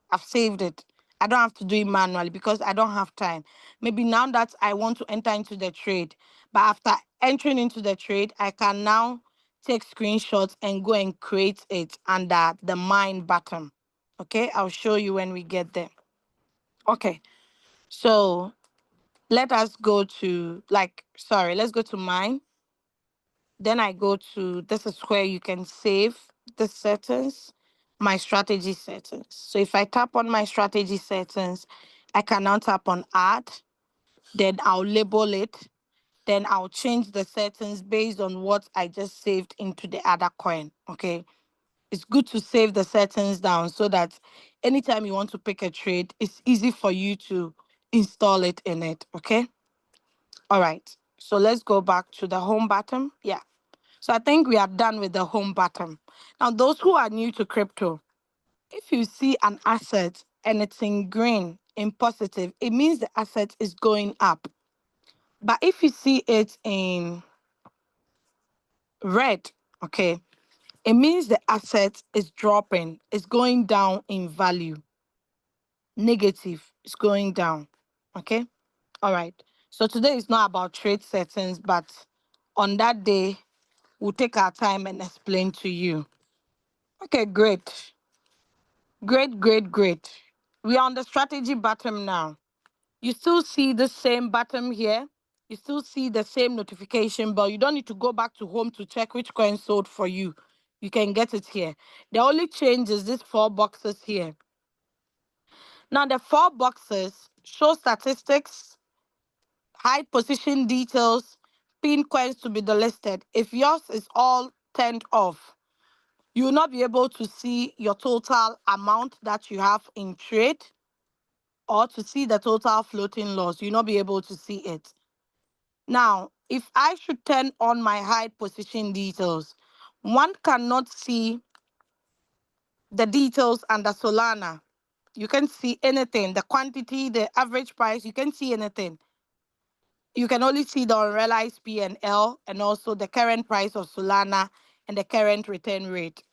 I've saved it. I don't have to do it manually because I don't have time. Maybe now that I want to enter into the trade, but after entering into the trade, I can now take screenshots and go and create it under the mine button. Okay, I'll show you when we get there. Okay, so let us go to let's go to mine. Then I go to, this is where you can save the settings, my strategy settings. So if I tap on my strategy settings, I can now tap on add, then I'll label it, then I'll change the settings based on what I just saved into the other coin, okay? It's good to save the settings down so that anytime you want to pick a trade, it's easy for you to install it in it, okay? All right, so let's go back to the home button. Yeah. So I think we are done with the home button. Now, those who are new to crypto, if you see an asset and it's in green, in positive, it means the asset is going up. But if you see it in red, okay, it means the asset is dropping, it's going down in value. Negative, it's going down. Okay. All right. So today is not about trade settings, but on that day, we'll take our time and explain to you. Okay, great. Great, great, great. We are on the strategy button now. You still see the same button here. You still see the same notification, but you don't need to go back to home to check which coin sold for you. You can get it here. The only change is these 4 boxes here. Now, the 4 boxes show statistics, hide position details, pin coins to be delisted. If yours is all turned off, you will not be able to see your total amount that you have in trade or to see the total floating loss. You'll not be able to see it. Now, if I should turn on my hide position details, one cannot see the details under Solana. You can see anything, the quantity, the average price, you can see anything. You can only see the unrealized P&L and also the current price of Solana and the current return rate.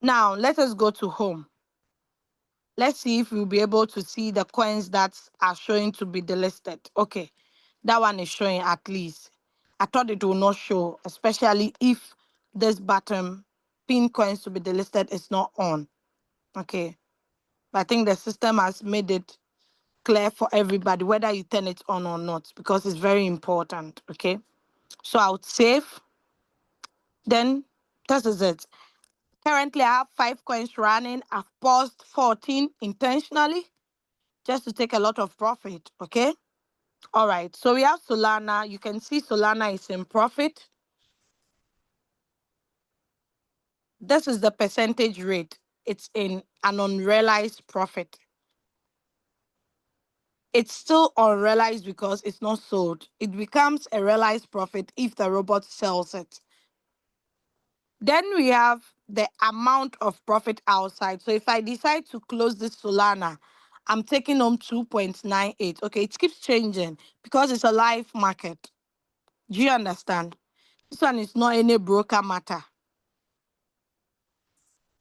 Now, let us go to home. Let's see if we'll be able to see the coins that are showing to be delisted. Okay, that one is showing at least. I thought it will not show, especially if this button, pin coins to be delisted, is not on. Okay, but I think the system has made it clear for everybody, whether you turn it on or not, because it's very important. Okay, so I would save. Then this is it. Currently, I have 5 coins running. I've paused 14 intentionally just to take a lot of profit, okay? All right, so we have Solana. You can see Solana is in profit. This is the percentage rate. It's in an unrealized profit. It's still unrealized because it's not sold. It becomes a realized profit if the robot sells it. Then we have the amount of profit outside. So if I decide to close this Solana, I'm taking home 2.98. Okay, it keeps changing because it's a live market. Do you understand? This one is not any broker matter.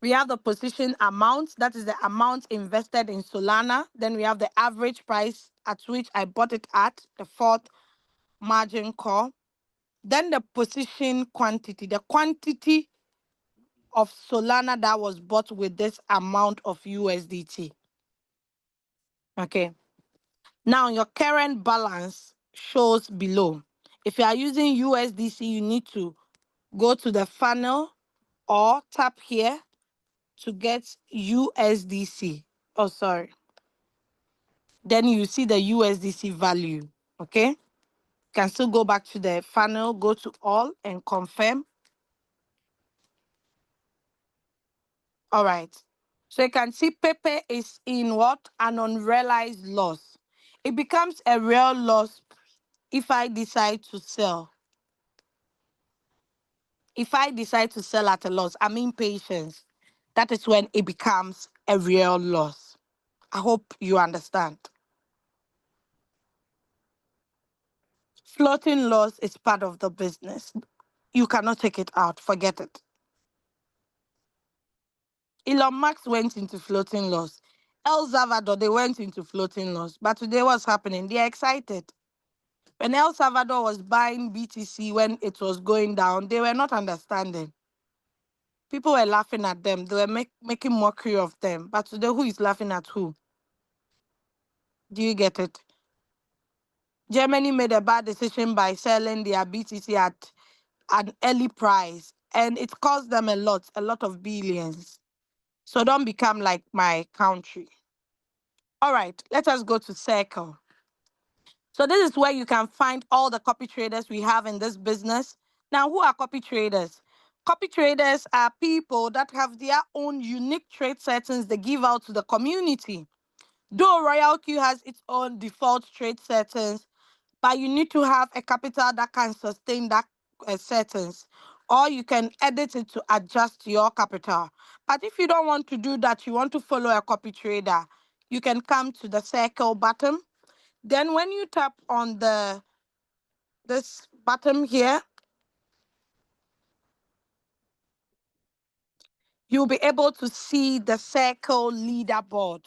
We have the position amount, that is the amount invested in Solana. Then we have the average price at which I bought it at, the fourth margin call. Then the position quantity, the quantity of Solana that was bought with this amount of USDT. Okay. Now your current balance shows below. If you are using USDC, you need to go to the funnel or tap here to get USDC. Oh, sorry. Then you see the USDC value. Okay. You can still go back to the funnel, go to all and confirm. All right. So you can see Pepe is in what? An unrealized loss. It becomes a real loss if I decide to sell. If I decide to sell at a loss, I'm impatient. That is when it becomes a real loss. I hope you understand. Floating loss is part of the business. You cannot take it out. Forget it. Elon Musk went into floating loss. El Salvador, they went into floating loss. But today what's happening? They're excited. When El Salvador was buying BTC when it was going down, they were not understanding. People were laughing at them. They were making mockery of them. But today, who is laughing at who? Do you get it? Germany made a bad decision by selling their BTC at an early price, and it cost them a lot of billions. So don't become like my country. All right, let us go to Circle. So this is where you can find all the copy traders we have in this business. Now, who are copy traders? Copy traders are people that have their own unique trade settings they give out to the community. Though RoyalQ has its own default trade settings, but you need to have a capital that can sustain that settings, or you can edit it to adjust your capital. But if you don't want to do that, you want to follow a copy trader, you can come to the circle button. Then when you tap on this button here, you'll be able to see the circle leaderboard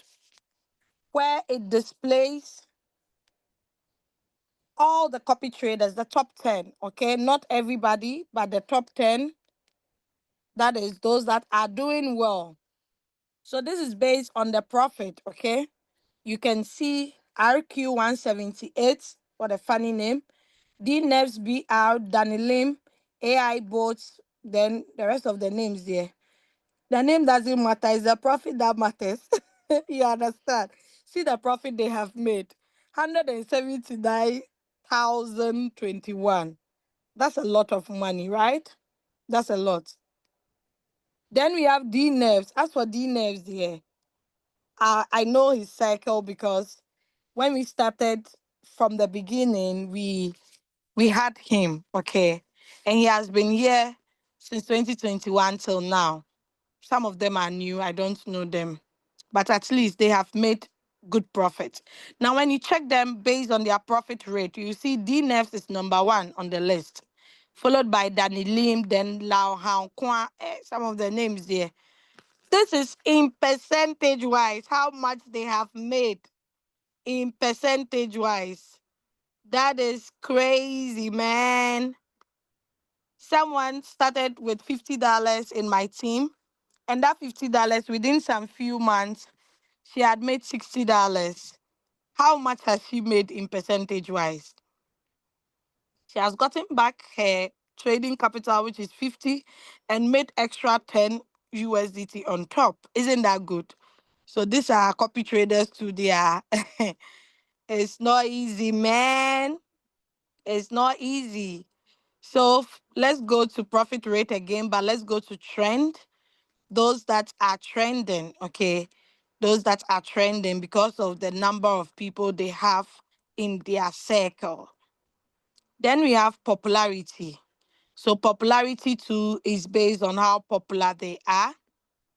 where it displays all the copy traders, the top 10, okay? Not everybody, but the top 10, that is those that are doing well. So this is based on the profit, okay? You can see RQ178, what a funny name. DNEVS BR, Danilim, AI Boats, then the rest of the names there. The name doesn't matter, it's the profit that matters. You understand? See the profit they have made. 179,021. That's a lot of money, right? That's a lot. Then we have D nerves. As for D nerves here, I know his cycle because when we started from the beginning, we had him, okay, and he has been here since 2021 till now. Some of them are new, I don't know them, but at least they have made good profit. Now, when you check them based on their profit rate, you see D nerves is number one on the list, followed by Danny Lim, then Lao Hang Kwan, some of the names there. This is in percentage wise, how much they have made in percentage wise. That is crazy, man. Someone started with $50 in my team, and that $50 within some few months, she had made $60. How much has she made in percentage wise? She has gotten back her trading capital, which is 50, and made extra 10 USDT on top. Isn't that good? So these are copy traders too. They are. It's not easy, man. It's not easy. So let's go to profit rate again, but let's go to trend. Those that are trending, okay? Those that are trending because of the number of people they have in their circle. Then we have popularity. So popularity too is based on how popular they are.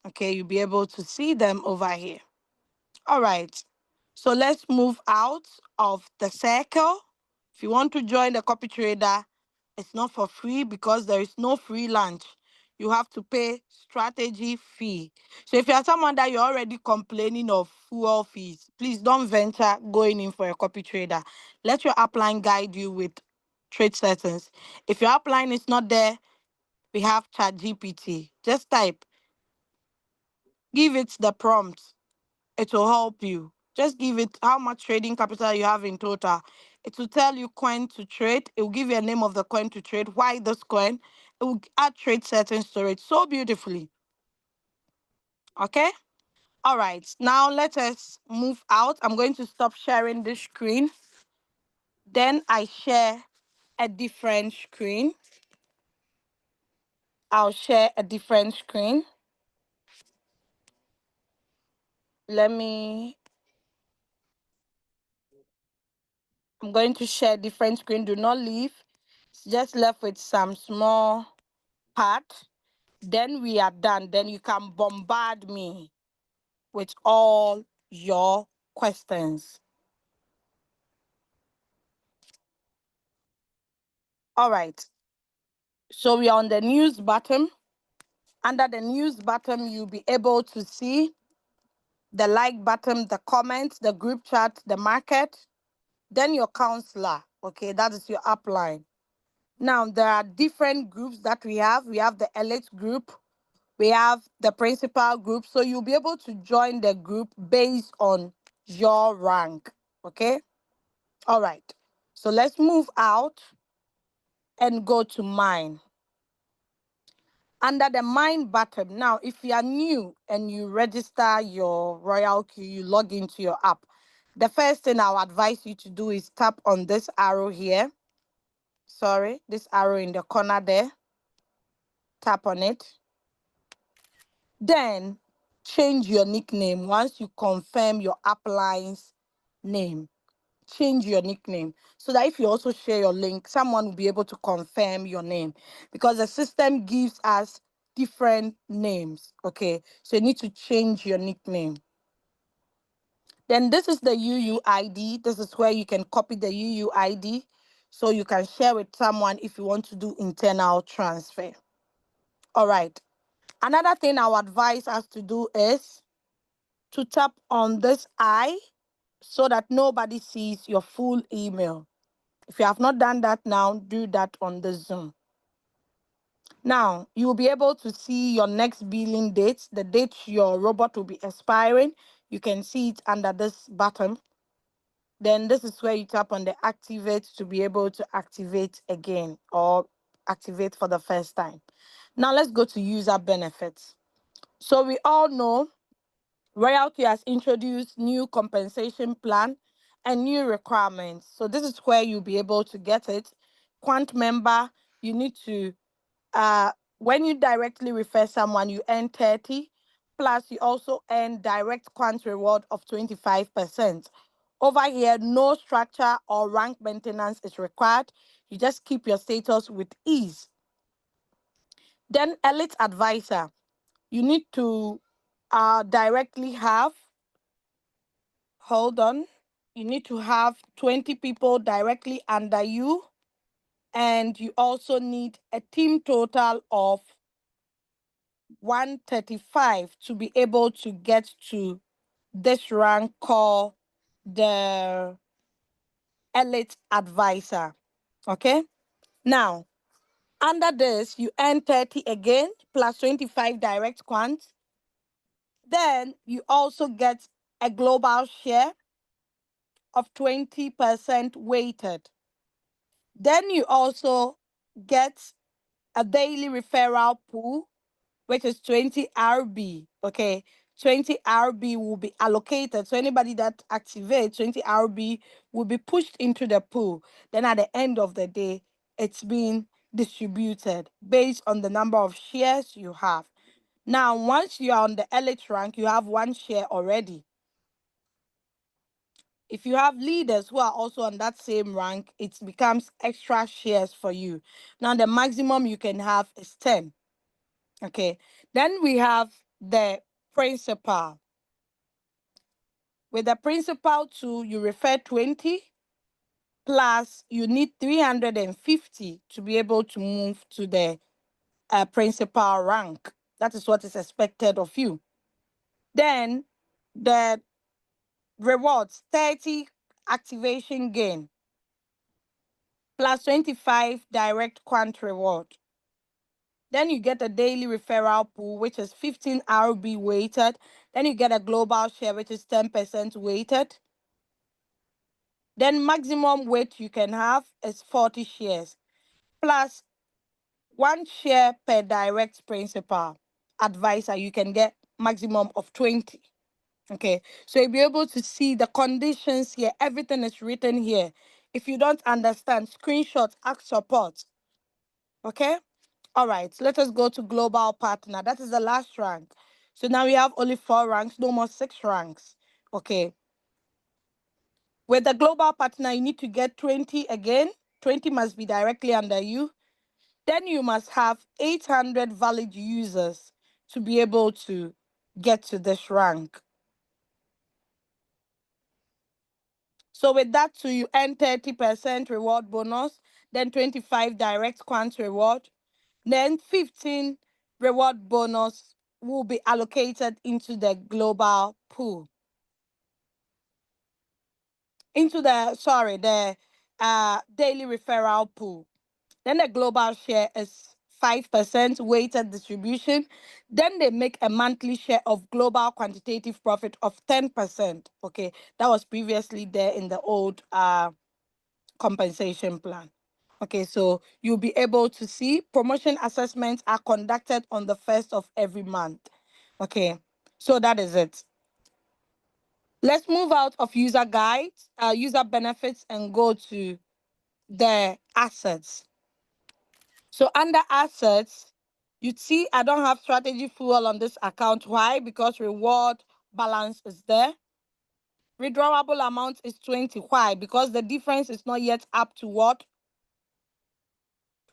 Okay, you'll be able to see them over here. All right. So let's move out of the circle. If you want to join the copy trader, It's not for free because there is no free lunch. You have to pay strategy fee. So if you are someone that you're already complaining of fuel fees, please don't venture going in for a copy trader. Let your upline guide you with trade settings. If your upline is not there, we have ChatGPT. Just type, give it the prompt. It will help you. Just give it how much trading capital you have in total. It will tell you coin to trade. It will give you a name of the coin to trade. Why this coin? It will add trade settings to it so beautifully. Okay? All right. Now let us move out. I'm going to stop sharing this screen. Then I share a different screen. I'll share a different screen. Let me, I'm going to share a different screen. Do not leave. It's just left with some small part. Then we are done. Then you can bombard me with all your questions. All right. So we are on the news button. Under the news button, you'll be able to see the like button, the comments, the group chat, the market, then your counselor. Okay, that is your upline. Now, there are different groups that we have. We have the elite group. We have the principal group. So you'll be able to join the group based on your rank. Okay. All right. So let's move out and go to mine. Under the mine button, now, if you are new and you register your RoyalQ, you log into your app, the first thing I'll advise you to do is tap on this arrow here. Sorry, this arrow in the corner there. Tap on it. Then change your nickname once you confirm your upline's name. Change your nickname so that if you also share your link, someone will be able to confirm your name because the system gives us different names. Okay, so you need to change your nickname. Then this is the UUID. This is where you can copy the UUID so you can share with someone if you want to do internal transfer. All right. Another thing I would advise us to do is to tap on this I so that nobody sees your full email. If you have not done that now, do that on the Zoom. Now, you will be able to see your next billing date, the date your robot will be expiring. You can see it under this button. Then this is where you tap on the activate to be able to activate again or activate for the first time. Now, let's go to user benefits. So we all know RoyalQ has introduced new compensation plan and new requirements. So this is where you'll be able to get it. Quant member, you need to, when you directly refer someone, you earn 30, plus you also earn direct quant reward of 25%. Over here, no structure or rank maintenance is required. You just keep your status with ease. Then elite advisor, you need to directly have, hold on, you need to have 20 people directly under you, and you also need a team total of 135 to be able to get to this rank called the elite advisor. Okay, now under this you earn 30 again plus 25 direct quant. Then you also get a global share of 20% weighted. Then you also get a daily referral pool, which is 20 RB. Okay, 20 RB will be allocated. So anybody that activates 20 RB will be pushed into the pool. Then at the end of the day, it's being distributed based on the number of shares you have. Now, once you are on the elite rank, you have one share already. If you have leaders who are also on that same rank, it becomes extra shares for you. Now, the maximum you can have is 10. Okay. Then we have the principal. With the principal too, you refer 20. plus you need 350 to be able to move to the principal rank. That is what is expected of you. Then the rewards, 30 activation gain plus 25 direct quant reward. Then you get a daily referral pool, which is 15 RB weighted. Then you get a global share, which is 10% weighted. Then maximum weight you can have is 40 shares, plus 1 share per direct principal advisor. You can get maximum of 20. Okay, so you'll be able to see the conditions here. Everything is written here. If you don't understand, screenshot, ask support. Okay, all right, let us go to global partner. That is the last rank. So now we have only 4 ranks, no more 6 ranks. Okay, with the global partner, you need to get 20 again. 20 must be directly under you. Then you must have 800 valid users to be able to get to this rank. So with that too, you earn 30% reward bonus, then 25 direct quant reward, then 15 reward bonus will be allocated into the global pool. The daily referral pool. Then the global share is 5% weighted distribution. Then they make a monthly share of global quantitative profit of 10%. Okay, that was previously there in the old compensation plan. Okay, so you'll be able to see promotion assessments are conducted on the first of every month. Okay, so that is it. Let's move out of user guides, user benefits, and go to the assets. So under assets, you see I don't have strategy fuel on this account. Why? Because reward balance is there. Withdrawable amount is 20. Why? Because the difference is not yet up to what?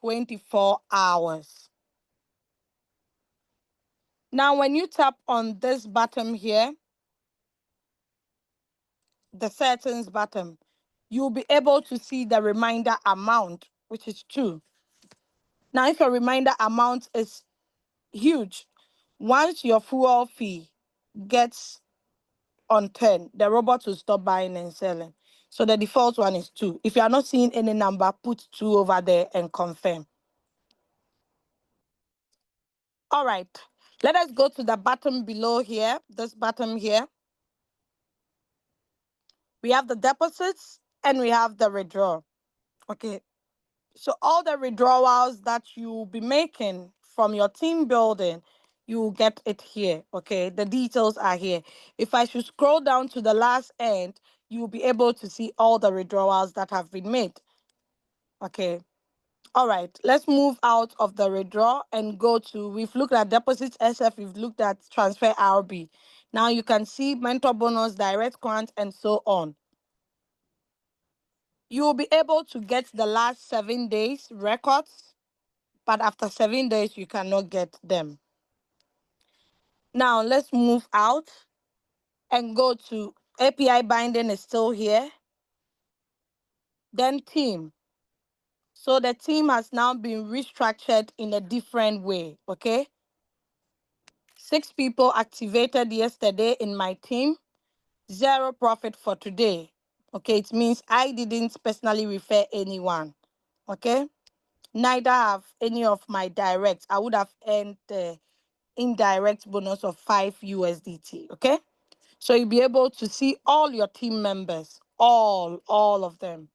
24 hours. Now, when you tap on this button here, the settings button, you'll be able to see the reminder amount, which is 2. Now, if your reminder amount is huge, once your fuel fee gets on 10, the robot will stop buying and selling. So the default one is 2. If you are not seeing any number, put 2 over there and confirm. All right, let us go to the button below here, this button here. We have the deposits and we have the withdrawal. Okay, so all the withdrawals that you'll be making from your team building, you will get it here. Okay, the details are here. If I should scroll down to the last end, you'll be able to see all the withdrawals that have been made. Okay, all right, let's move out of the withdraw and go to, we've looked at deposits SF, we've looked at transfer RB. Now you can see mentor bonus, direct quant, and so on. You will be able to get the last 7 days records, but after 7 days, you cannot get them. Now, let's move out and go to API binding is still here. Then team. So the team has now been restructured in a different way, okay? 6 people activated yesterday in my team, 0 profit for today. Okay, it means I didn't personally refer anyone, okay? Neither have any of my directs. I would have earned the indirect bonus of 5 USDT. Okay, so you'll be able to see all your team members, all of them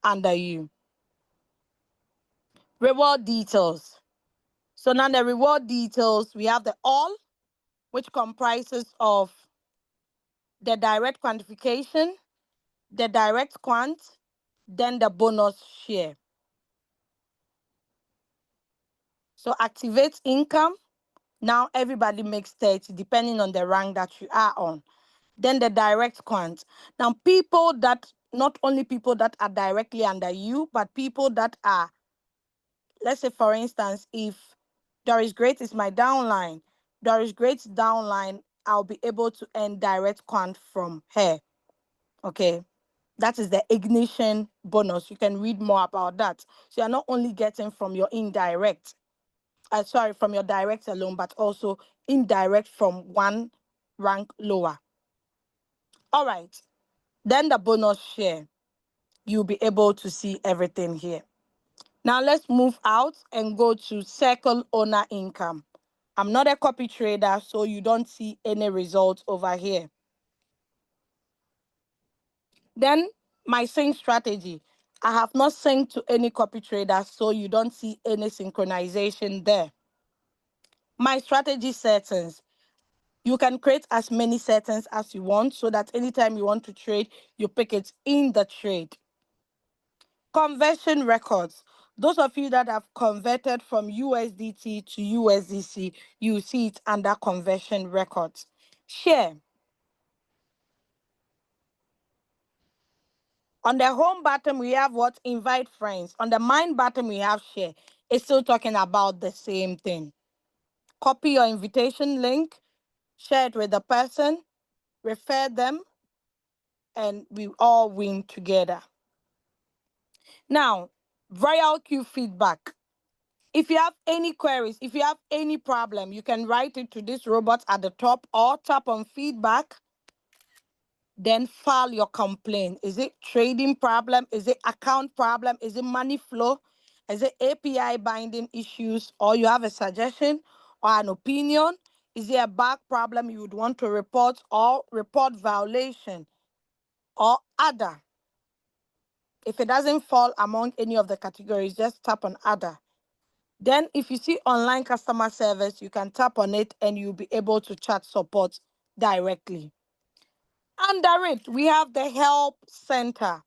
under you. Reward details. So now the reward details, we have the all, which comprises of the direct quantification, the direct quant, then the bonus share. So activate income. Now everybody makes 30 depending on the rank that you are on. Then the direct quant. Now people that, not only people that are directly under you, but people that are, let's say for instance, if Doris Great is my downline, Doris Great's downline, I'll be able to earn direct quant from her. Okay. That is the ignition bonus. You can read more about that. So you're not only getting from your indirect, from your direct alone, but also indirect from one rank lower. All right. Then the bonus share. You'll be able to see everything here. Now let's move out and go to circle owner income. I'm not a copy trader, so you don't see any results over here. Then my sync strategy. I have not synced to any copy trader, so you don't see any synchronization there. My strategy settings. You can create as many settings as you want so that anytime you want to trade, you pick it in the trade. Conversion records. Those of you that have converted from USDT to USDC, you see it under conversion records. Share. On the home button, we have what? Invite friends. On the mine button, we have share. It's still talking about the same thing. Copy your invitation link, share it with the person, refer them, and we all win together. Now, RoyalQ feedback. If you have any queries, if you have any problem, you can write it to this robot at the top or tap on feedback. Then file your complaint. Is it trading problem? Is it account problem? Is it money flow? Is it API binding issues? Or you have a suggestion or an opinion? Is it a bug problem you would want to report or report violation or other? If it doesn't fall among any of the categories, just tap on other. Then if you see online customer service, you can tap on it and you'll be able to chat support directly. Under it, we have the help center.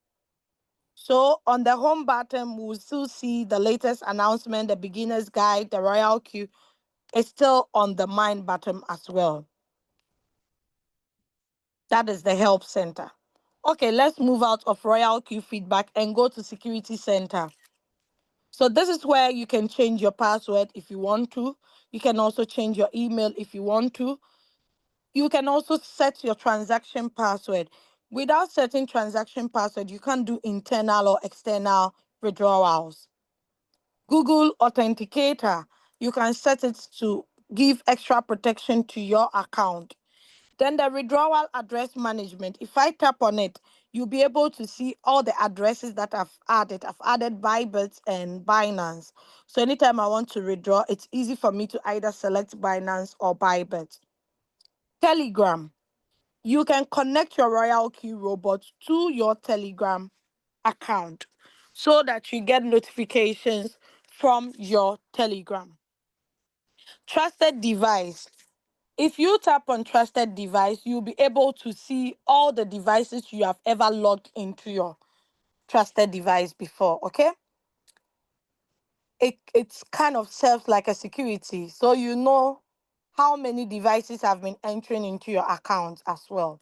So on the home button, we'll still see the latest announcement, the beginner's guide, the RoyalQ. It's still on the mine button as well. That is the help center. Okay, let's move out of RoyalQ feedback and go to security center. So this is where you can change your password if you want to. You can also change your email if you want to. You can also set your transaction password. Without setting transaction password, you can't do internal or external withdrawals. Google Authenticator, you can set it to give extra protection to your account. Then the withdrawal address management, if I tap on it, you'll be able to see all the addresses that I've added. I've added Bybit and Binance. So anytime I want to withdraw, it's easy for me to either select Binance or Bybit. Telegram, you can connect your RoyalQ robot to your Telegram account so that you get notifications from your Telegram. Trusted device. If you tap on trusted device, you'll be able to see all the devices you have ever logged into your trusted device before, okay? It's kind of serves like a security, so you know how many devices have been entering into your account as well.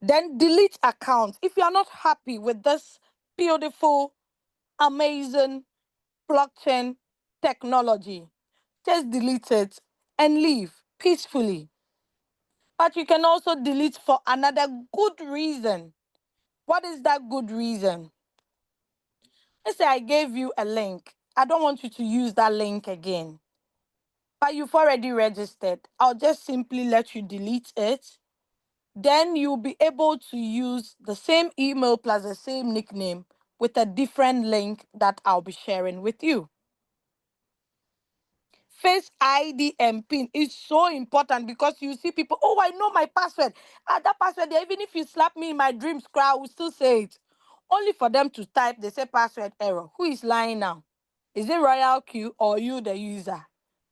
Then delete accounts. If you're not happy with this beautiful, amazing blockchain technology, just delete it and leave peacefully. But you can also delete for another good reason. What is that good reason? Let's say I gave you a link. I don't want you to use that link again. But you've already registered. I'll just simply let you delete it. Then you'll be able to use the same email plus the same nickname with a different link that I'll be sharing with you. Face ID and PIN is so important because you see people, oh, I know my password. That password, there, even if you slap me in my dreams, I will still say it. Only for them to type, they say password error. Who is lying now? Is it RoyalQ or you, the user?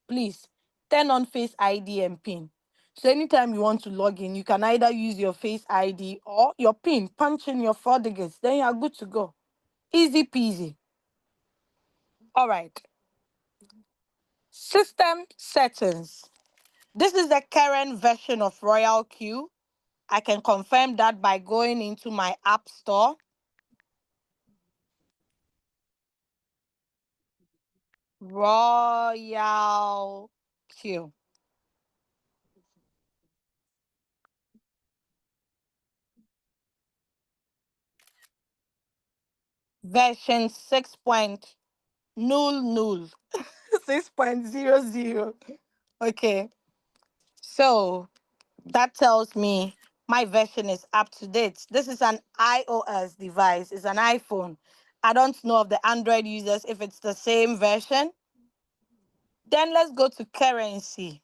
Please turn on Face ID and PIN. So anytime you want to log in, you can either use your Face ID or your PIN. Punch in your 4 digits, then you are good to go. Easy peasy. All right. System settings. This is the current version of RoyalQ. I can confirm that by going into my app store. RoyalQ. version 6.00. 6.00. Okay. So that tells me my version is up to date. This is an iOS device, it's an iPhone. I don't know of the Android users if it's the same version. Then let's go to currency.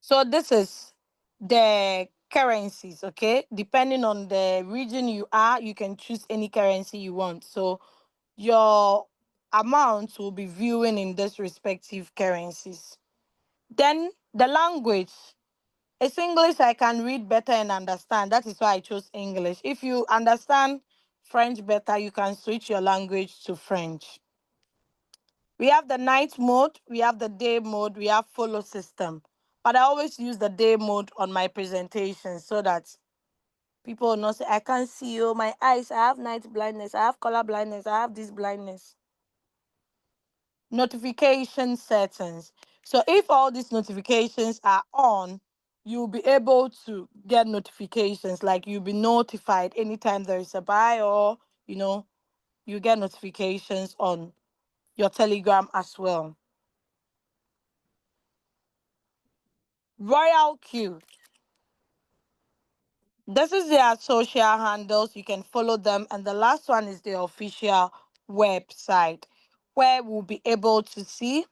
So this is the currencies, okay? Depending on the region you are, you can choose any currency you want. So your amount will be viewing in this respective currencies. Then the language. It's English I can read better and understand. That is why I chose English. If you understand French better, you can switch your language to French. We have the night mode, we have the day mode, we have follow system. But I always use the day mode on my presentation so that people will not say, I can't see you, my eyes, I have night blindness, I have color blindness, I have this blindness. Notification settings. So if all these notifications are on, you'll be able to get notifications, like you'll be notified anytime there is a buy, or you get notifications on your Telegram as well. RoyalQ. This is their social handles. You can follow them. And the last one is the official website, where we'll be able to see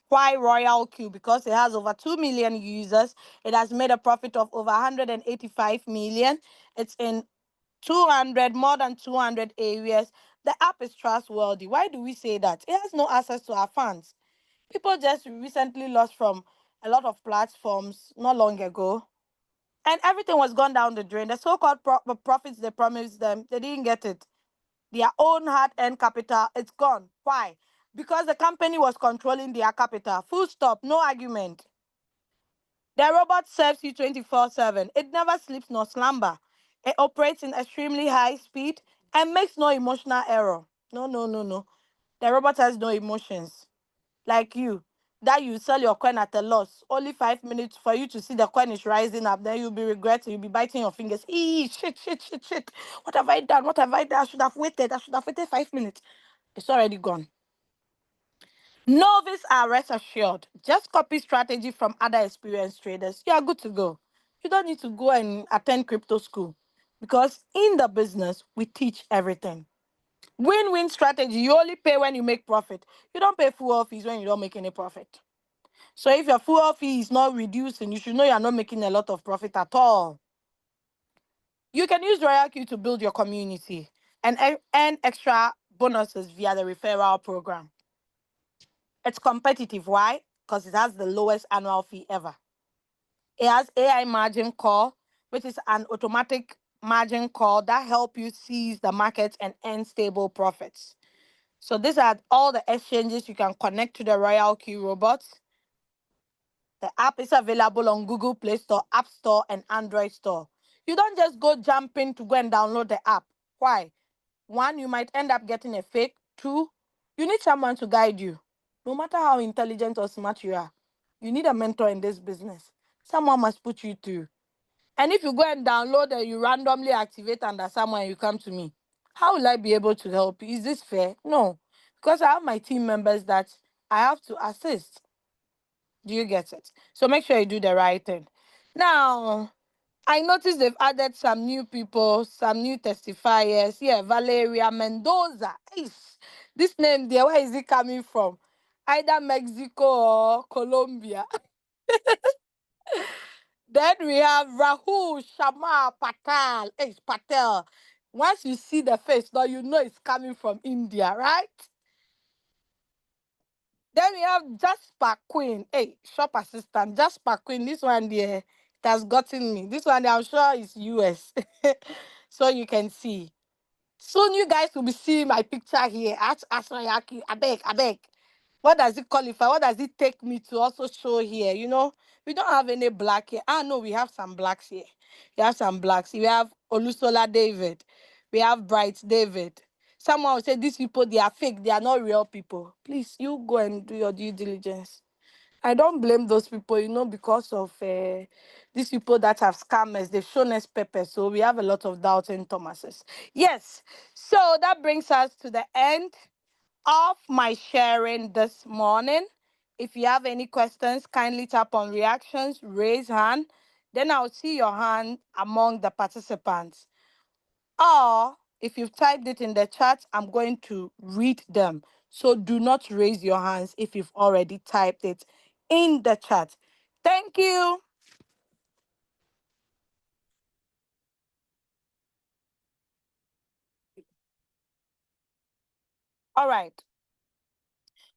why RoyalQ, because it has over 2 million users. It has made a profit of over 185 million. It's in 200, more than 200 areas. The app is trustworthy. Why do we say that? It has no access to our funds. People just recently lost from a lot of platforms not long ago, and everything was gone down the drain. The so-called profits they promised them, they didn't get it. Their own hard-earned capital, it's gone. Why? Because the company was controlling their capital. Full stop, no argument. The robot serves you 24/7. It never sleeps nor slumber. It operates in extremely high speed and makes no emotional error. No, no, no, no. The robot has no emotions. Like you, that you sell your coin at a loss, only 5 minutes for you to see the coin is rising up, then you'll be regretting, you'll be biting your fingers. Shit, shit, shit, shit. What have I done? What have I done? I should have waited. I should have waited 5 minutes. It's already gone. Novice are rest assured. Just copy strategy from other experienced traders. You are good to go. You don't need to go and attend crypto school, because in the business, we teach everything. Win-win strategy. You only pay when you make profit. You don't pay full fees when you don't make any profit. So if your fuel fee is not reducing, you should know you're not making a lot of profit at all. You can use RoyalQ to build your community and earn extra bonuses via the referral program. It's competitive. Why? Because it has the lowest annual fee ever. It has AI margin call, which is an automatic margin call that help you seize the market and earn stable profits. So these are all the exchanges you can connect to the RoyalQ robots. The app is available on Google Play Store, App Store, and Android Store. You don't just go jumping to go and download the app. Why? One, you might end up getting a fake. Two, you need someone to guide you. No matter how intelligent or smart you are, you need a mentor in this business. Someone must put you through. And if you go and download and you randomly activate under someone and you come to me, how will I be able to help you? Is this fair? No. Because I have my team members that I have to assist. Do you get it? So make sure you do the right thing. Now, I noticed they've added some new people, some new testifiers. Yeah, Valeria Mendoza. Eish, this name there, where is it coming from? Either Mexico or Colombia. Then we have Rahul Sharma Patel. Hey, Patel. Once you see the face, now you know it's coming from India, right? Then we have Jasper Queen. Hey, shop assistant. Jasper Queen. This one there, it has gotten me. This one there, I'm sure is US. So you can see. Soon you guys will be seeing my picture here. Ask Royalq. I beg, I beg. What does it qualify? What does it take me to also show here? We don't have any black here. Ah, no, we have some blacks here. We have some blacks. We have Olusola David. We have Bright David. Someone will say these people, they are fake. They are not real people. Please, you go and do your due diligence. I don't blame those people, because of these people that have scammers. They've shown us pepper, so we have a lot of doubting Thomases. Yes. So that brings us to the end of my sharing this morning. If you have any questions, kindly tap on reactions, raise hand. Then I'll see your hand among the participants. Or if you've typed it in the chat, I'm going to read them. So do not raise your hands if you've already typed it in the chat. Thank you. All right.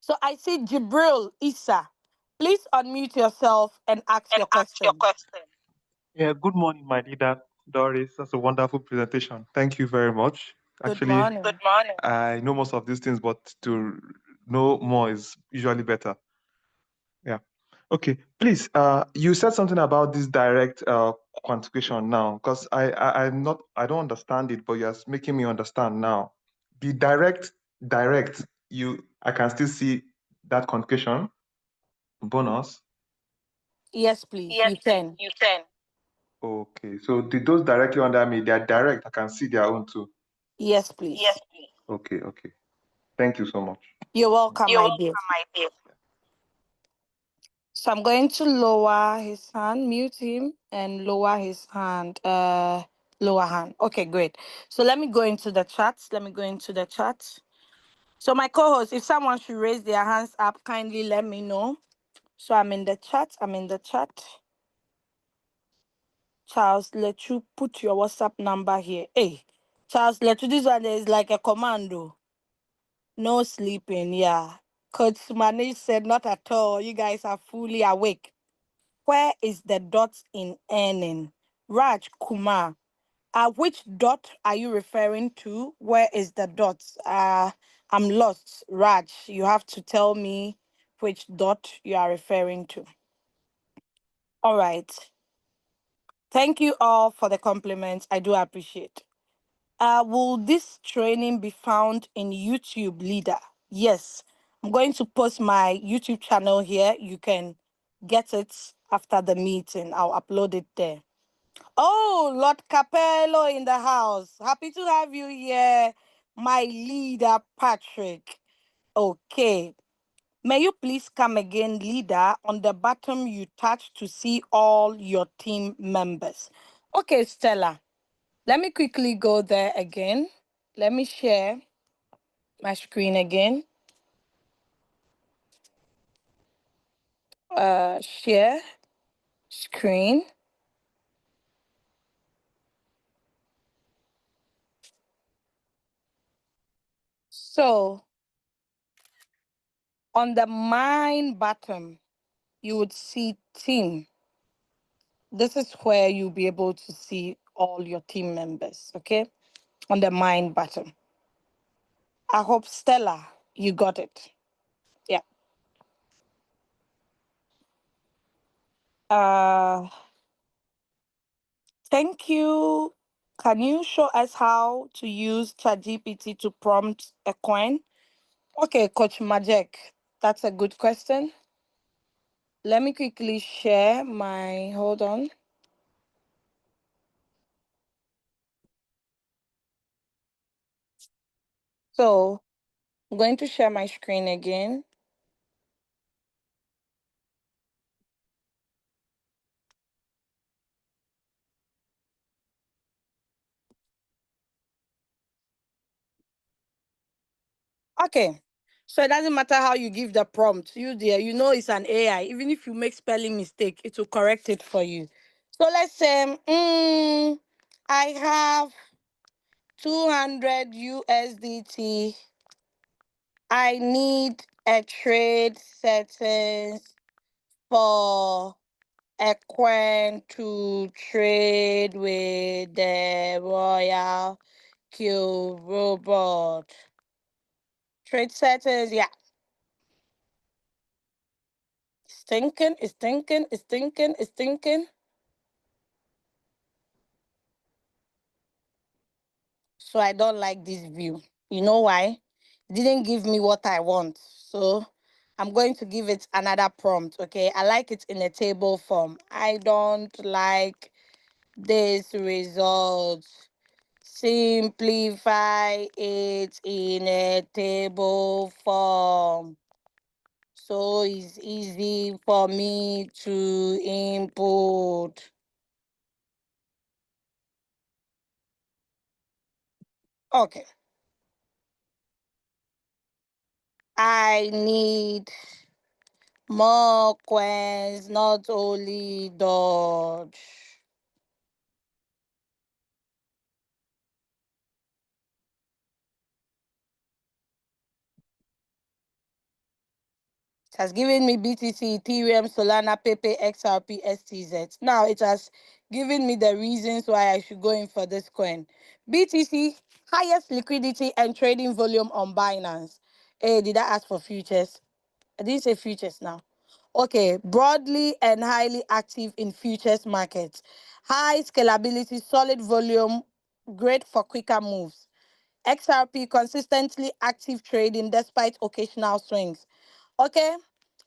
So I see Jibril Issa. Please unmute yourself and ask And your ask your question. question. Yeah, good morning, my leader, Doris. That's a wonderful presentation. Thank you very much. Good Actually, good morning. morning. I know most of these things, but to know more is usually better. Yeah. Okay. Please, you said something about this direct quantification now, because I don't understand it, but you're making me understand now. The direct, I can still see that quantification bonus. Yes, please. Yes, You please, can. you can. Okay, so those directly under me, they're direct. I can see their own too. Yes, please. Yes, please. Okay, okay. Thank you so much. You're welcome, You're my welcome, dear. my dear. So I'm going to lower his hand, mute him, and lower his hand. Lower hand. Okay, great. So let me go into the chat. So my co-host, if someone should raise their hands up, kindly let me know. So I'm in the chat. Charles, let you put your WhatsApp number here. Hey, Charles, let you, this one is like a commando. No sleeping, yeah. Coach Manish said not at all. You guys are fully awake. Where is the dot in earning? Raj Kumar. Which dot are you referring to? Where is the dot? I'm lost. Raj, you have to tell me which dot you are referring to. All right. Thank you all for the compliments. I do appreciate. Will this training be found in YouTube, leader? Yes. I'm going to post my YouTube channel here. You can get it after the meeting. I'll upload it there. Oh, Lord Capello in the house. Happy to have you here, my leader, Patrick. Okay. May you please come again, leader, on the bottom you touch to see all your team members. Okay, Stella. Let me quickly go there again. Let me share my screen again. Share screen. So on the mine button, you would see team. This is where you'll be able to see all your team members, okay? On the mine button. I hope, Stella, you got it. Yeah. Uh, Thank you. Can you show us how to use ChatGPT to prompt a coin? Okay, Coach Majek, that's a good question. Let me quickly share my, hold on. So I'm going to share my screen again. Okay. So it doesn't matter how you give the prompt. You there, you know it's an AI. Even if you make spelling mistake, it will correct it for you. So let's say, I have 200 USDT. I need a trade settings for a coin to trade with the Royal Q robot. Trade settings, yeah. It's thinking. So I don't like this view. You know why? It didn't give me what I want. So I'm going to give it another prompt, okay? I like it in a table form. I don't like this result. Simplify it in a table form so it's easy for me to input. Okay. I need more coins, not only Dodge. It has given me BTC, Ethereum, Solana, Pepe, XRP, STZ. Now it has given me the reasons why I should go in for this coin. BTC, highest liquidity and trading volume on Binance. Hey, did I ask for futures? I didn't say futures now. Okay, broadly and highly active in futures markets. High scalability, solid volume, great for quicker moves. XRP, consistently active trading despite occasional swings. Okay,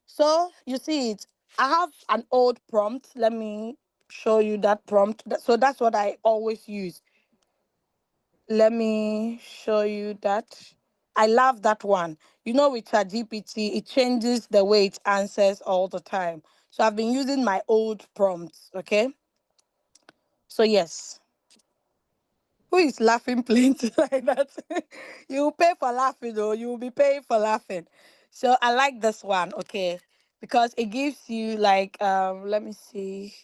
so you see it. I have an old prompt. Let me show you that prompt. So that's what I always use. Let me show you that. I love that one. You know, with ChatGPT, it changes the way it answers all the time. So I've been using my old prompts, okay? So yes. Who is laughing plenty like that? You will pay for laughing, though. You will be paying for laughing. So I like this one, okay? Because it gives you like let me see.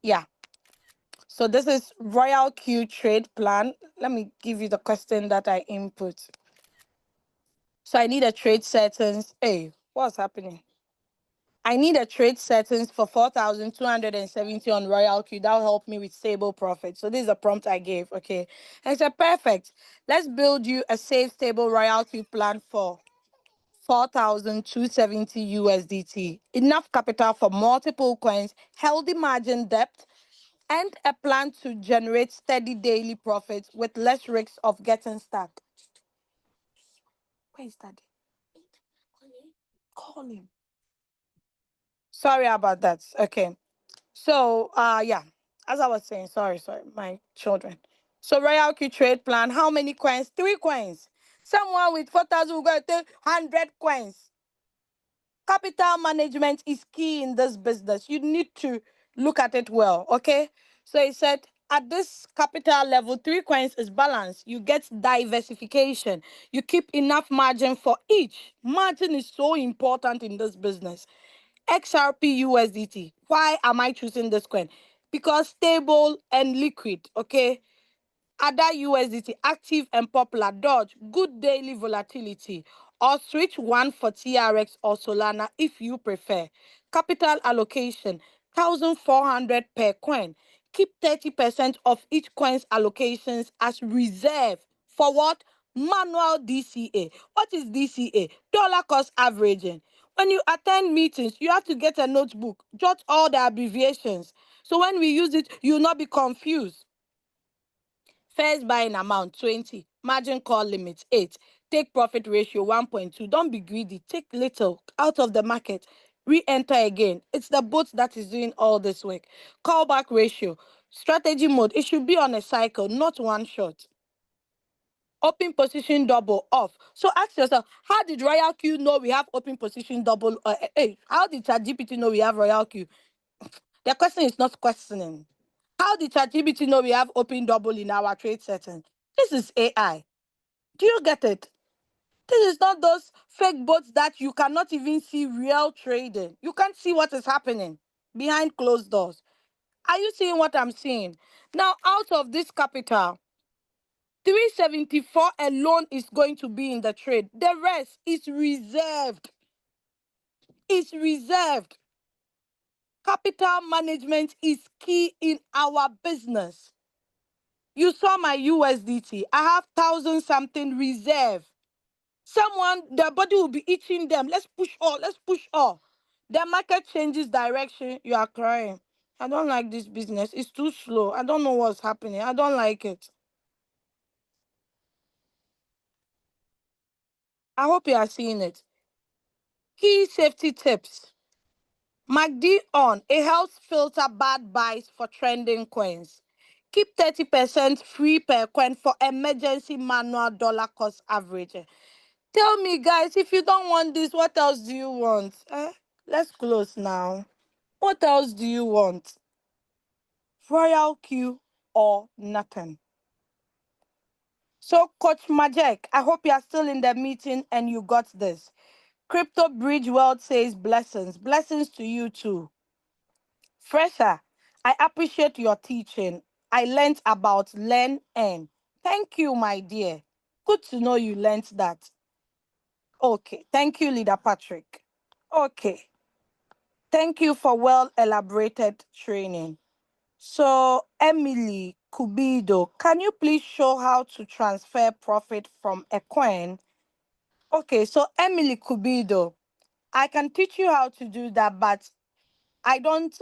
Yeah. So this is RoyalQ trade plan. Let me give you the question that I input. So I need a trade settings. Hey, what's happening? I need a trade settings for 4,270 on RoyalQ. That'll help me with stable profit. So this is a prompt I gave. Okay. And I said, perfect. Let's build you a safe, stable RoyalQ plan for 4,270 USDT. Enough capital for multiple coins, healthy margin depth, and a plan to generate steady daily profits with less risks of getting stuck. Where is that? Call him. Sorry about that. Okay. So, yeah, as I was saying, sorry, my children. So, Royal Q trade plan, how many coins? 3 coins. Someone with 4,000 will go to 100 coins. Capital management is key in this business. You need to look at it well, okay? So, he said, at this capital level, 3 coins is balanced. You get diversification. You keep enough margin for each. Margin is so important in this business. XRP USDT. Why am I choosing this coin? Because stable and liquid, okay? Other USDT, active and popular. Dodge, good daily volatility. Or switch one for TRX or Solana if you prefer. Capital allocation, 1,400 per coin. Keep 30% of each coin's allocations as reserve. For what? Manual DCA. What is DCA? Dollar cost averaging. When you attend meetings, you have to get a notebook, jot all the abbreviations. So when we use it, you'll not be confused. First buying amount 20, margin call limit 8, take profit ratio 1.2. Don't be greedy, take little out of the market, re-enter again. It's the bot that is doing all this work. Callback ratio, strategy mode, it should be on a cycle, not one shot. Open position double off. So ask yourself, how did Royal Q know we have open position double? Hey, how did ChatGPT know we have Royal Q? The question is not questioning. How did ChatGPT know we have open double in our trade setting? This is AI. Do you get it? This is not those fake bots that you cannot even see real trading. You can't see what is happening behind closed doors. Are you seeing what I'm seeing? Now, out of this capital, 374 alone is going to be in the trade. The rest is reserved. It's reserved. Capital management is key in our business. You saw my USDT. I have thousand something reserve. Someone, their body will be itching them. Let's push all. Let's push all. The market changes direction. You are crying. I don't like this business. It's too slow. I don't know what's happening. I don't like it. I hope you are seeing it. Key safety tips. MACD on. It helps filter bad buys for trending coins. Keep 30% free per coin for emergency manual dollar cost average. Tell me, guys, if you don't want this, what else do you want? Let's close now. What else do you want? RoyalQ or nothing? So, Coach Majek, I hope you are still in the meeting and you got this. Crypto Bridge World says blessings. Blessings to you too. Fresher, I appreciate your teaching. I learned about learn and. Thank you, my dear. Good to know you learned that. Okay. Thank you, Leader Patrick. Okay. Thank you for well elaborated training. So, Emily Kubido, can you please show how to transfer profit from a coin? Okay, so Emily Kubido, I can teach you how to do that, but I don't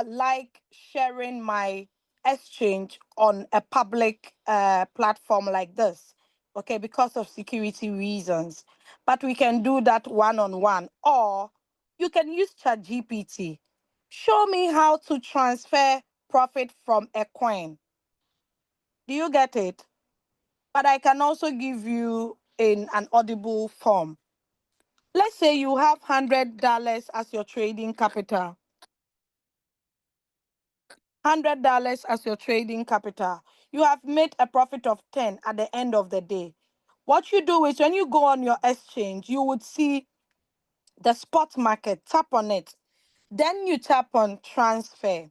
like sharing my exchange on a public platform like this, okay, because of security reasons. But we can do that one-on-one, or you can use ChatGPT. Show me how to transfer profit from a coin. Do you get it? But I can also give you in an audible form. Let's say you have $100 as your trading capital. $100 as your trading capital. You have made a profit of 10 at the end of the day. What you do is when you go on your exchange, you would see the spot market, tap on it. Then you tap on transfer.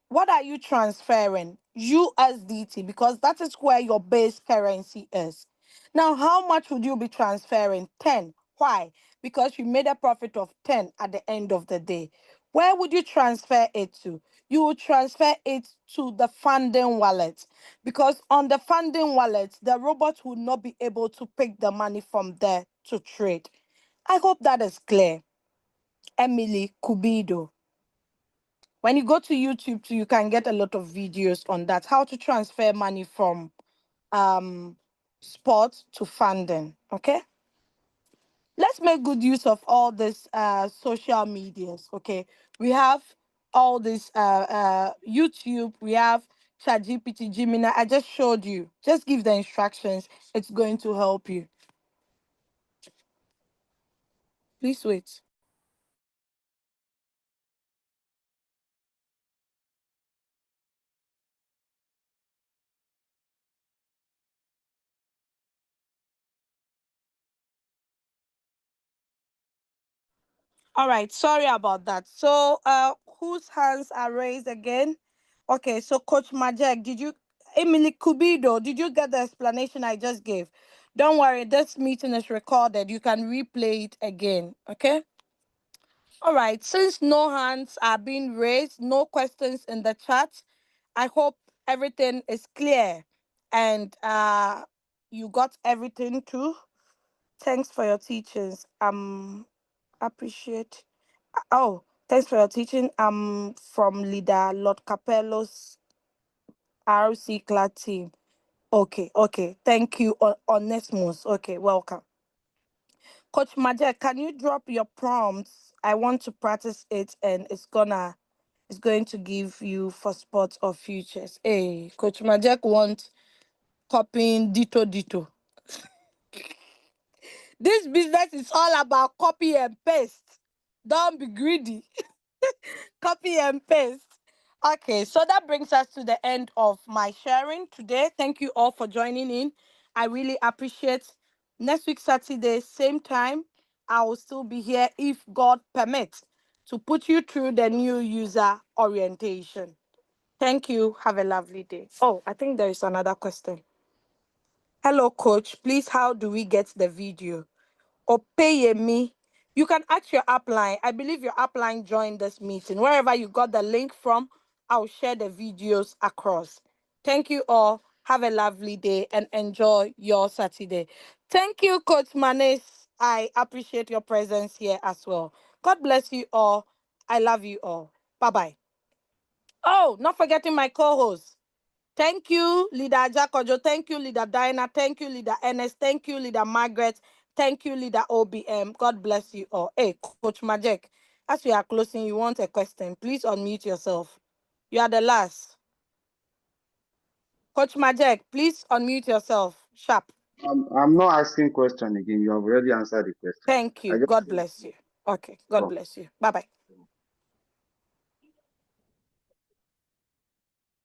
What are you transferring? USDT, because that is where your base currency is. Now, how much would you be transferring? 10. Why? Because you made a profit of 10 at the end of the day. Where would you transfer it to? You would transfer it to the funding wallet, because on the funding wallet, the robot will not be able to pick the money from there to trade. I hope that is clear. Emily Kubido. When you go to YouTube too, you can get a lot of videos on that, how to transfer money from um sport to funding. Okay. Let's make good use of all these social medias. Okay. We have all this YouTube, we have ChatGPT, Gemini. I just showed you. Just give the instructions. It's going to help you. Please wait. All right, sorry about that. So, whose hands are raised again? Okay, so Coach Majek, Emily Kubido, did you get the explanation I just gave? Don't worry, this meeting is recorded. You can replay it again, okay? All right, since no hands are being raised, no questions in the chat, I hope everything is clear and you got everything too. Thanks for your teachings. Appreciate. Oh, thanks for your teaching. I'm from leader Lord Capello's RC Clad team. Okay, okay. Thank you, Onesmus. Okay, welcome. Coach Majek, can you drop your prompts? I want to practice it and it's going to give you for sports or futures. Hey, Coach Majek wants copying dito. This business is all about copy and paste. Don't be greedy. Copy and paste. Okay, so that brings us to the end of my sharing today. Thank you all for joining in. I really appreciate. Next week, Saturday, same time, I will still be here if God permits to put you through the new user orientation. Thank you. Have a lovely day. Oh, I think there is another question. Hello, coach. Please, how do we get the video? Opeyemi. You can ask your upline. I believe your upline joined this meeting. Wherever you got the link from, I'll share the videos across. Thank you all. Have a lovely day and enjoy your Saturday. Thank you, Coach Manes. I appreciate your presence here as well. God bless you all. I love you all. Bye-bye. Oh, not forgetting my co-host. Thank you, Leader Jakojo. Thank you, Leader Diana. Thank you, Leader Ernest. Thank you, Leader Margaret. Thank you, leader OBM. God bless you all. Hey, Coach Majek, as we are closing, you want a question? Please unmute yourself. You are the last. Coach Majek, please unmute yourself. Sharp. I'm not asking question again. You have already answered the question. Thank I you. just God want bless you. Okay. God to bless you. Bye bye.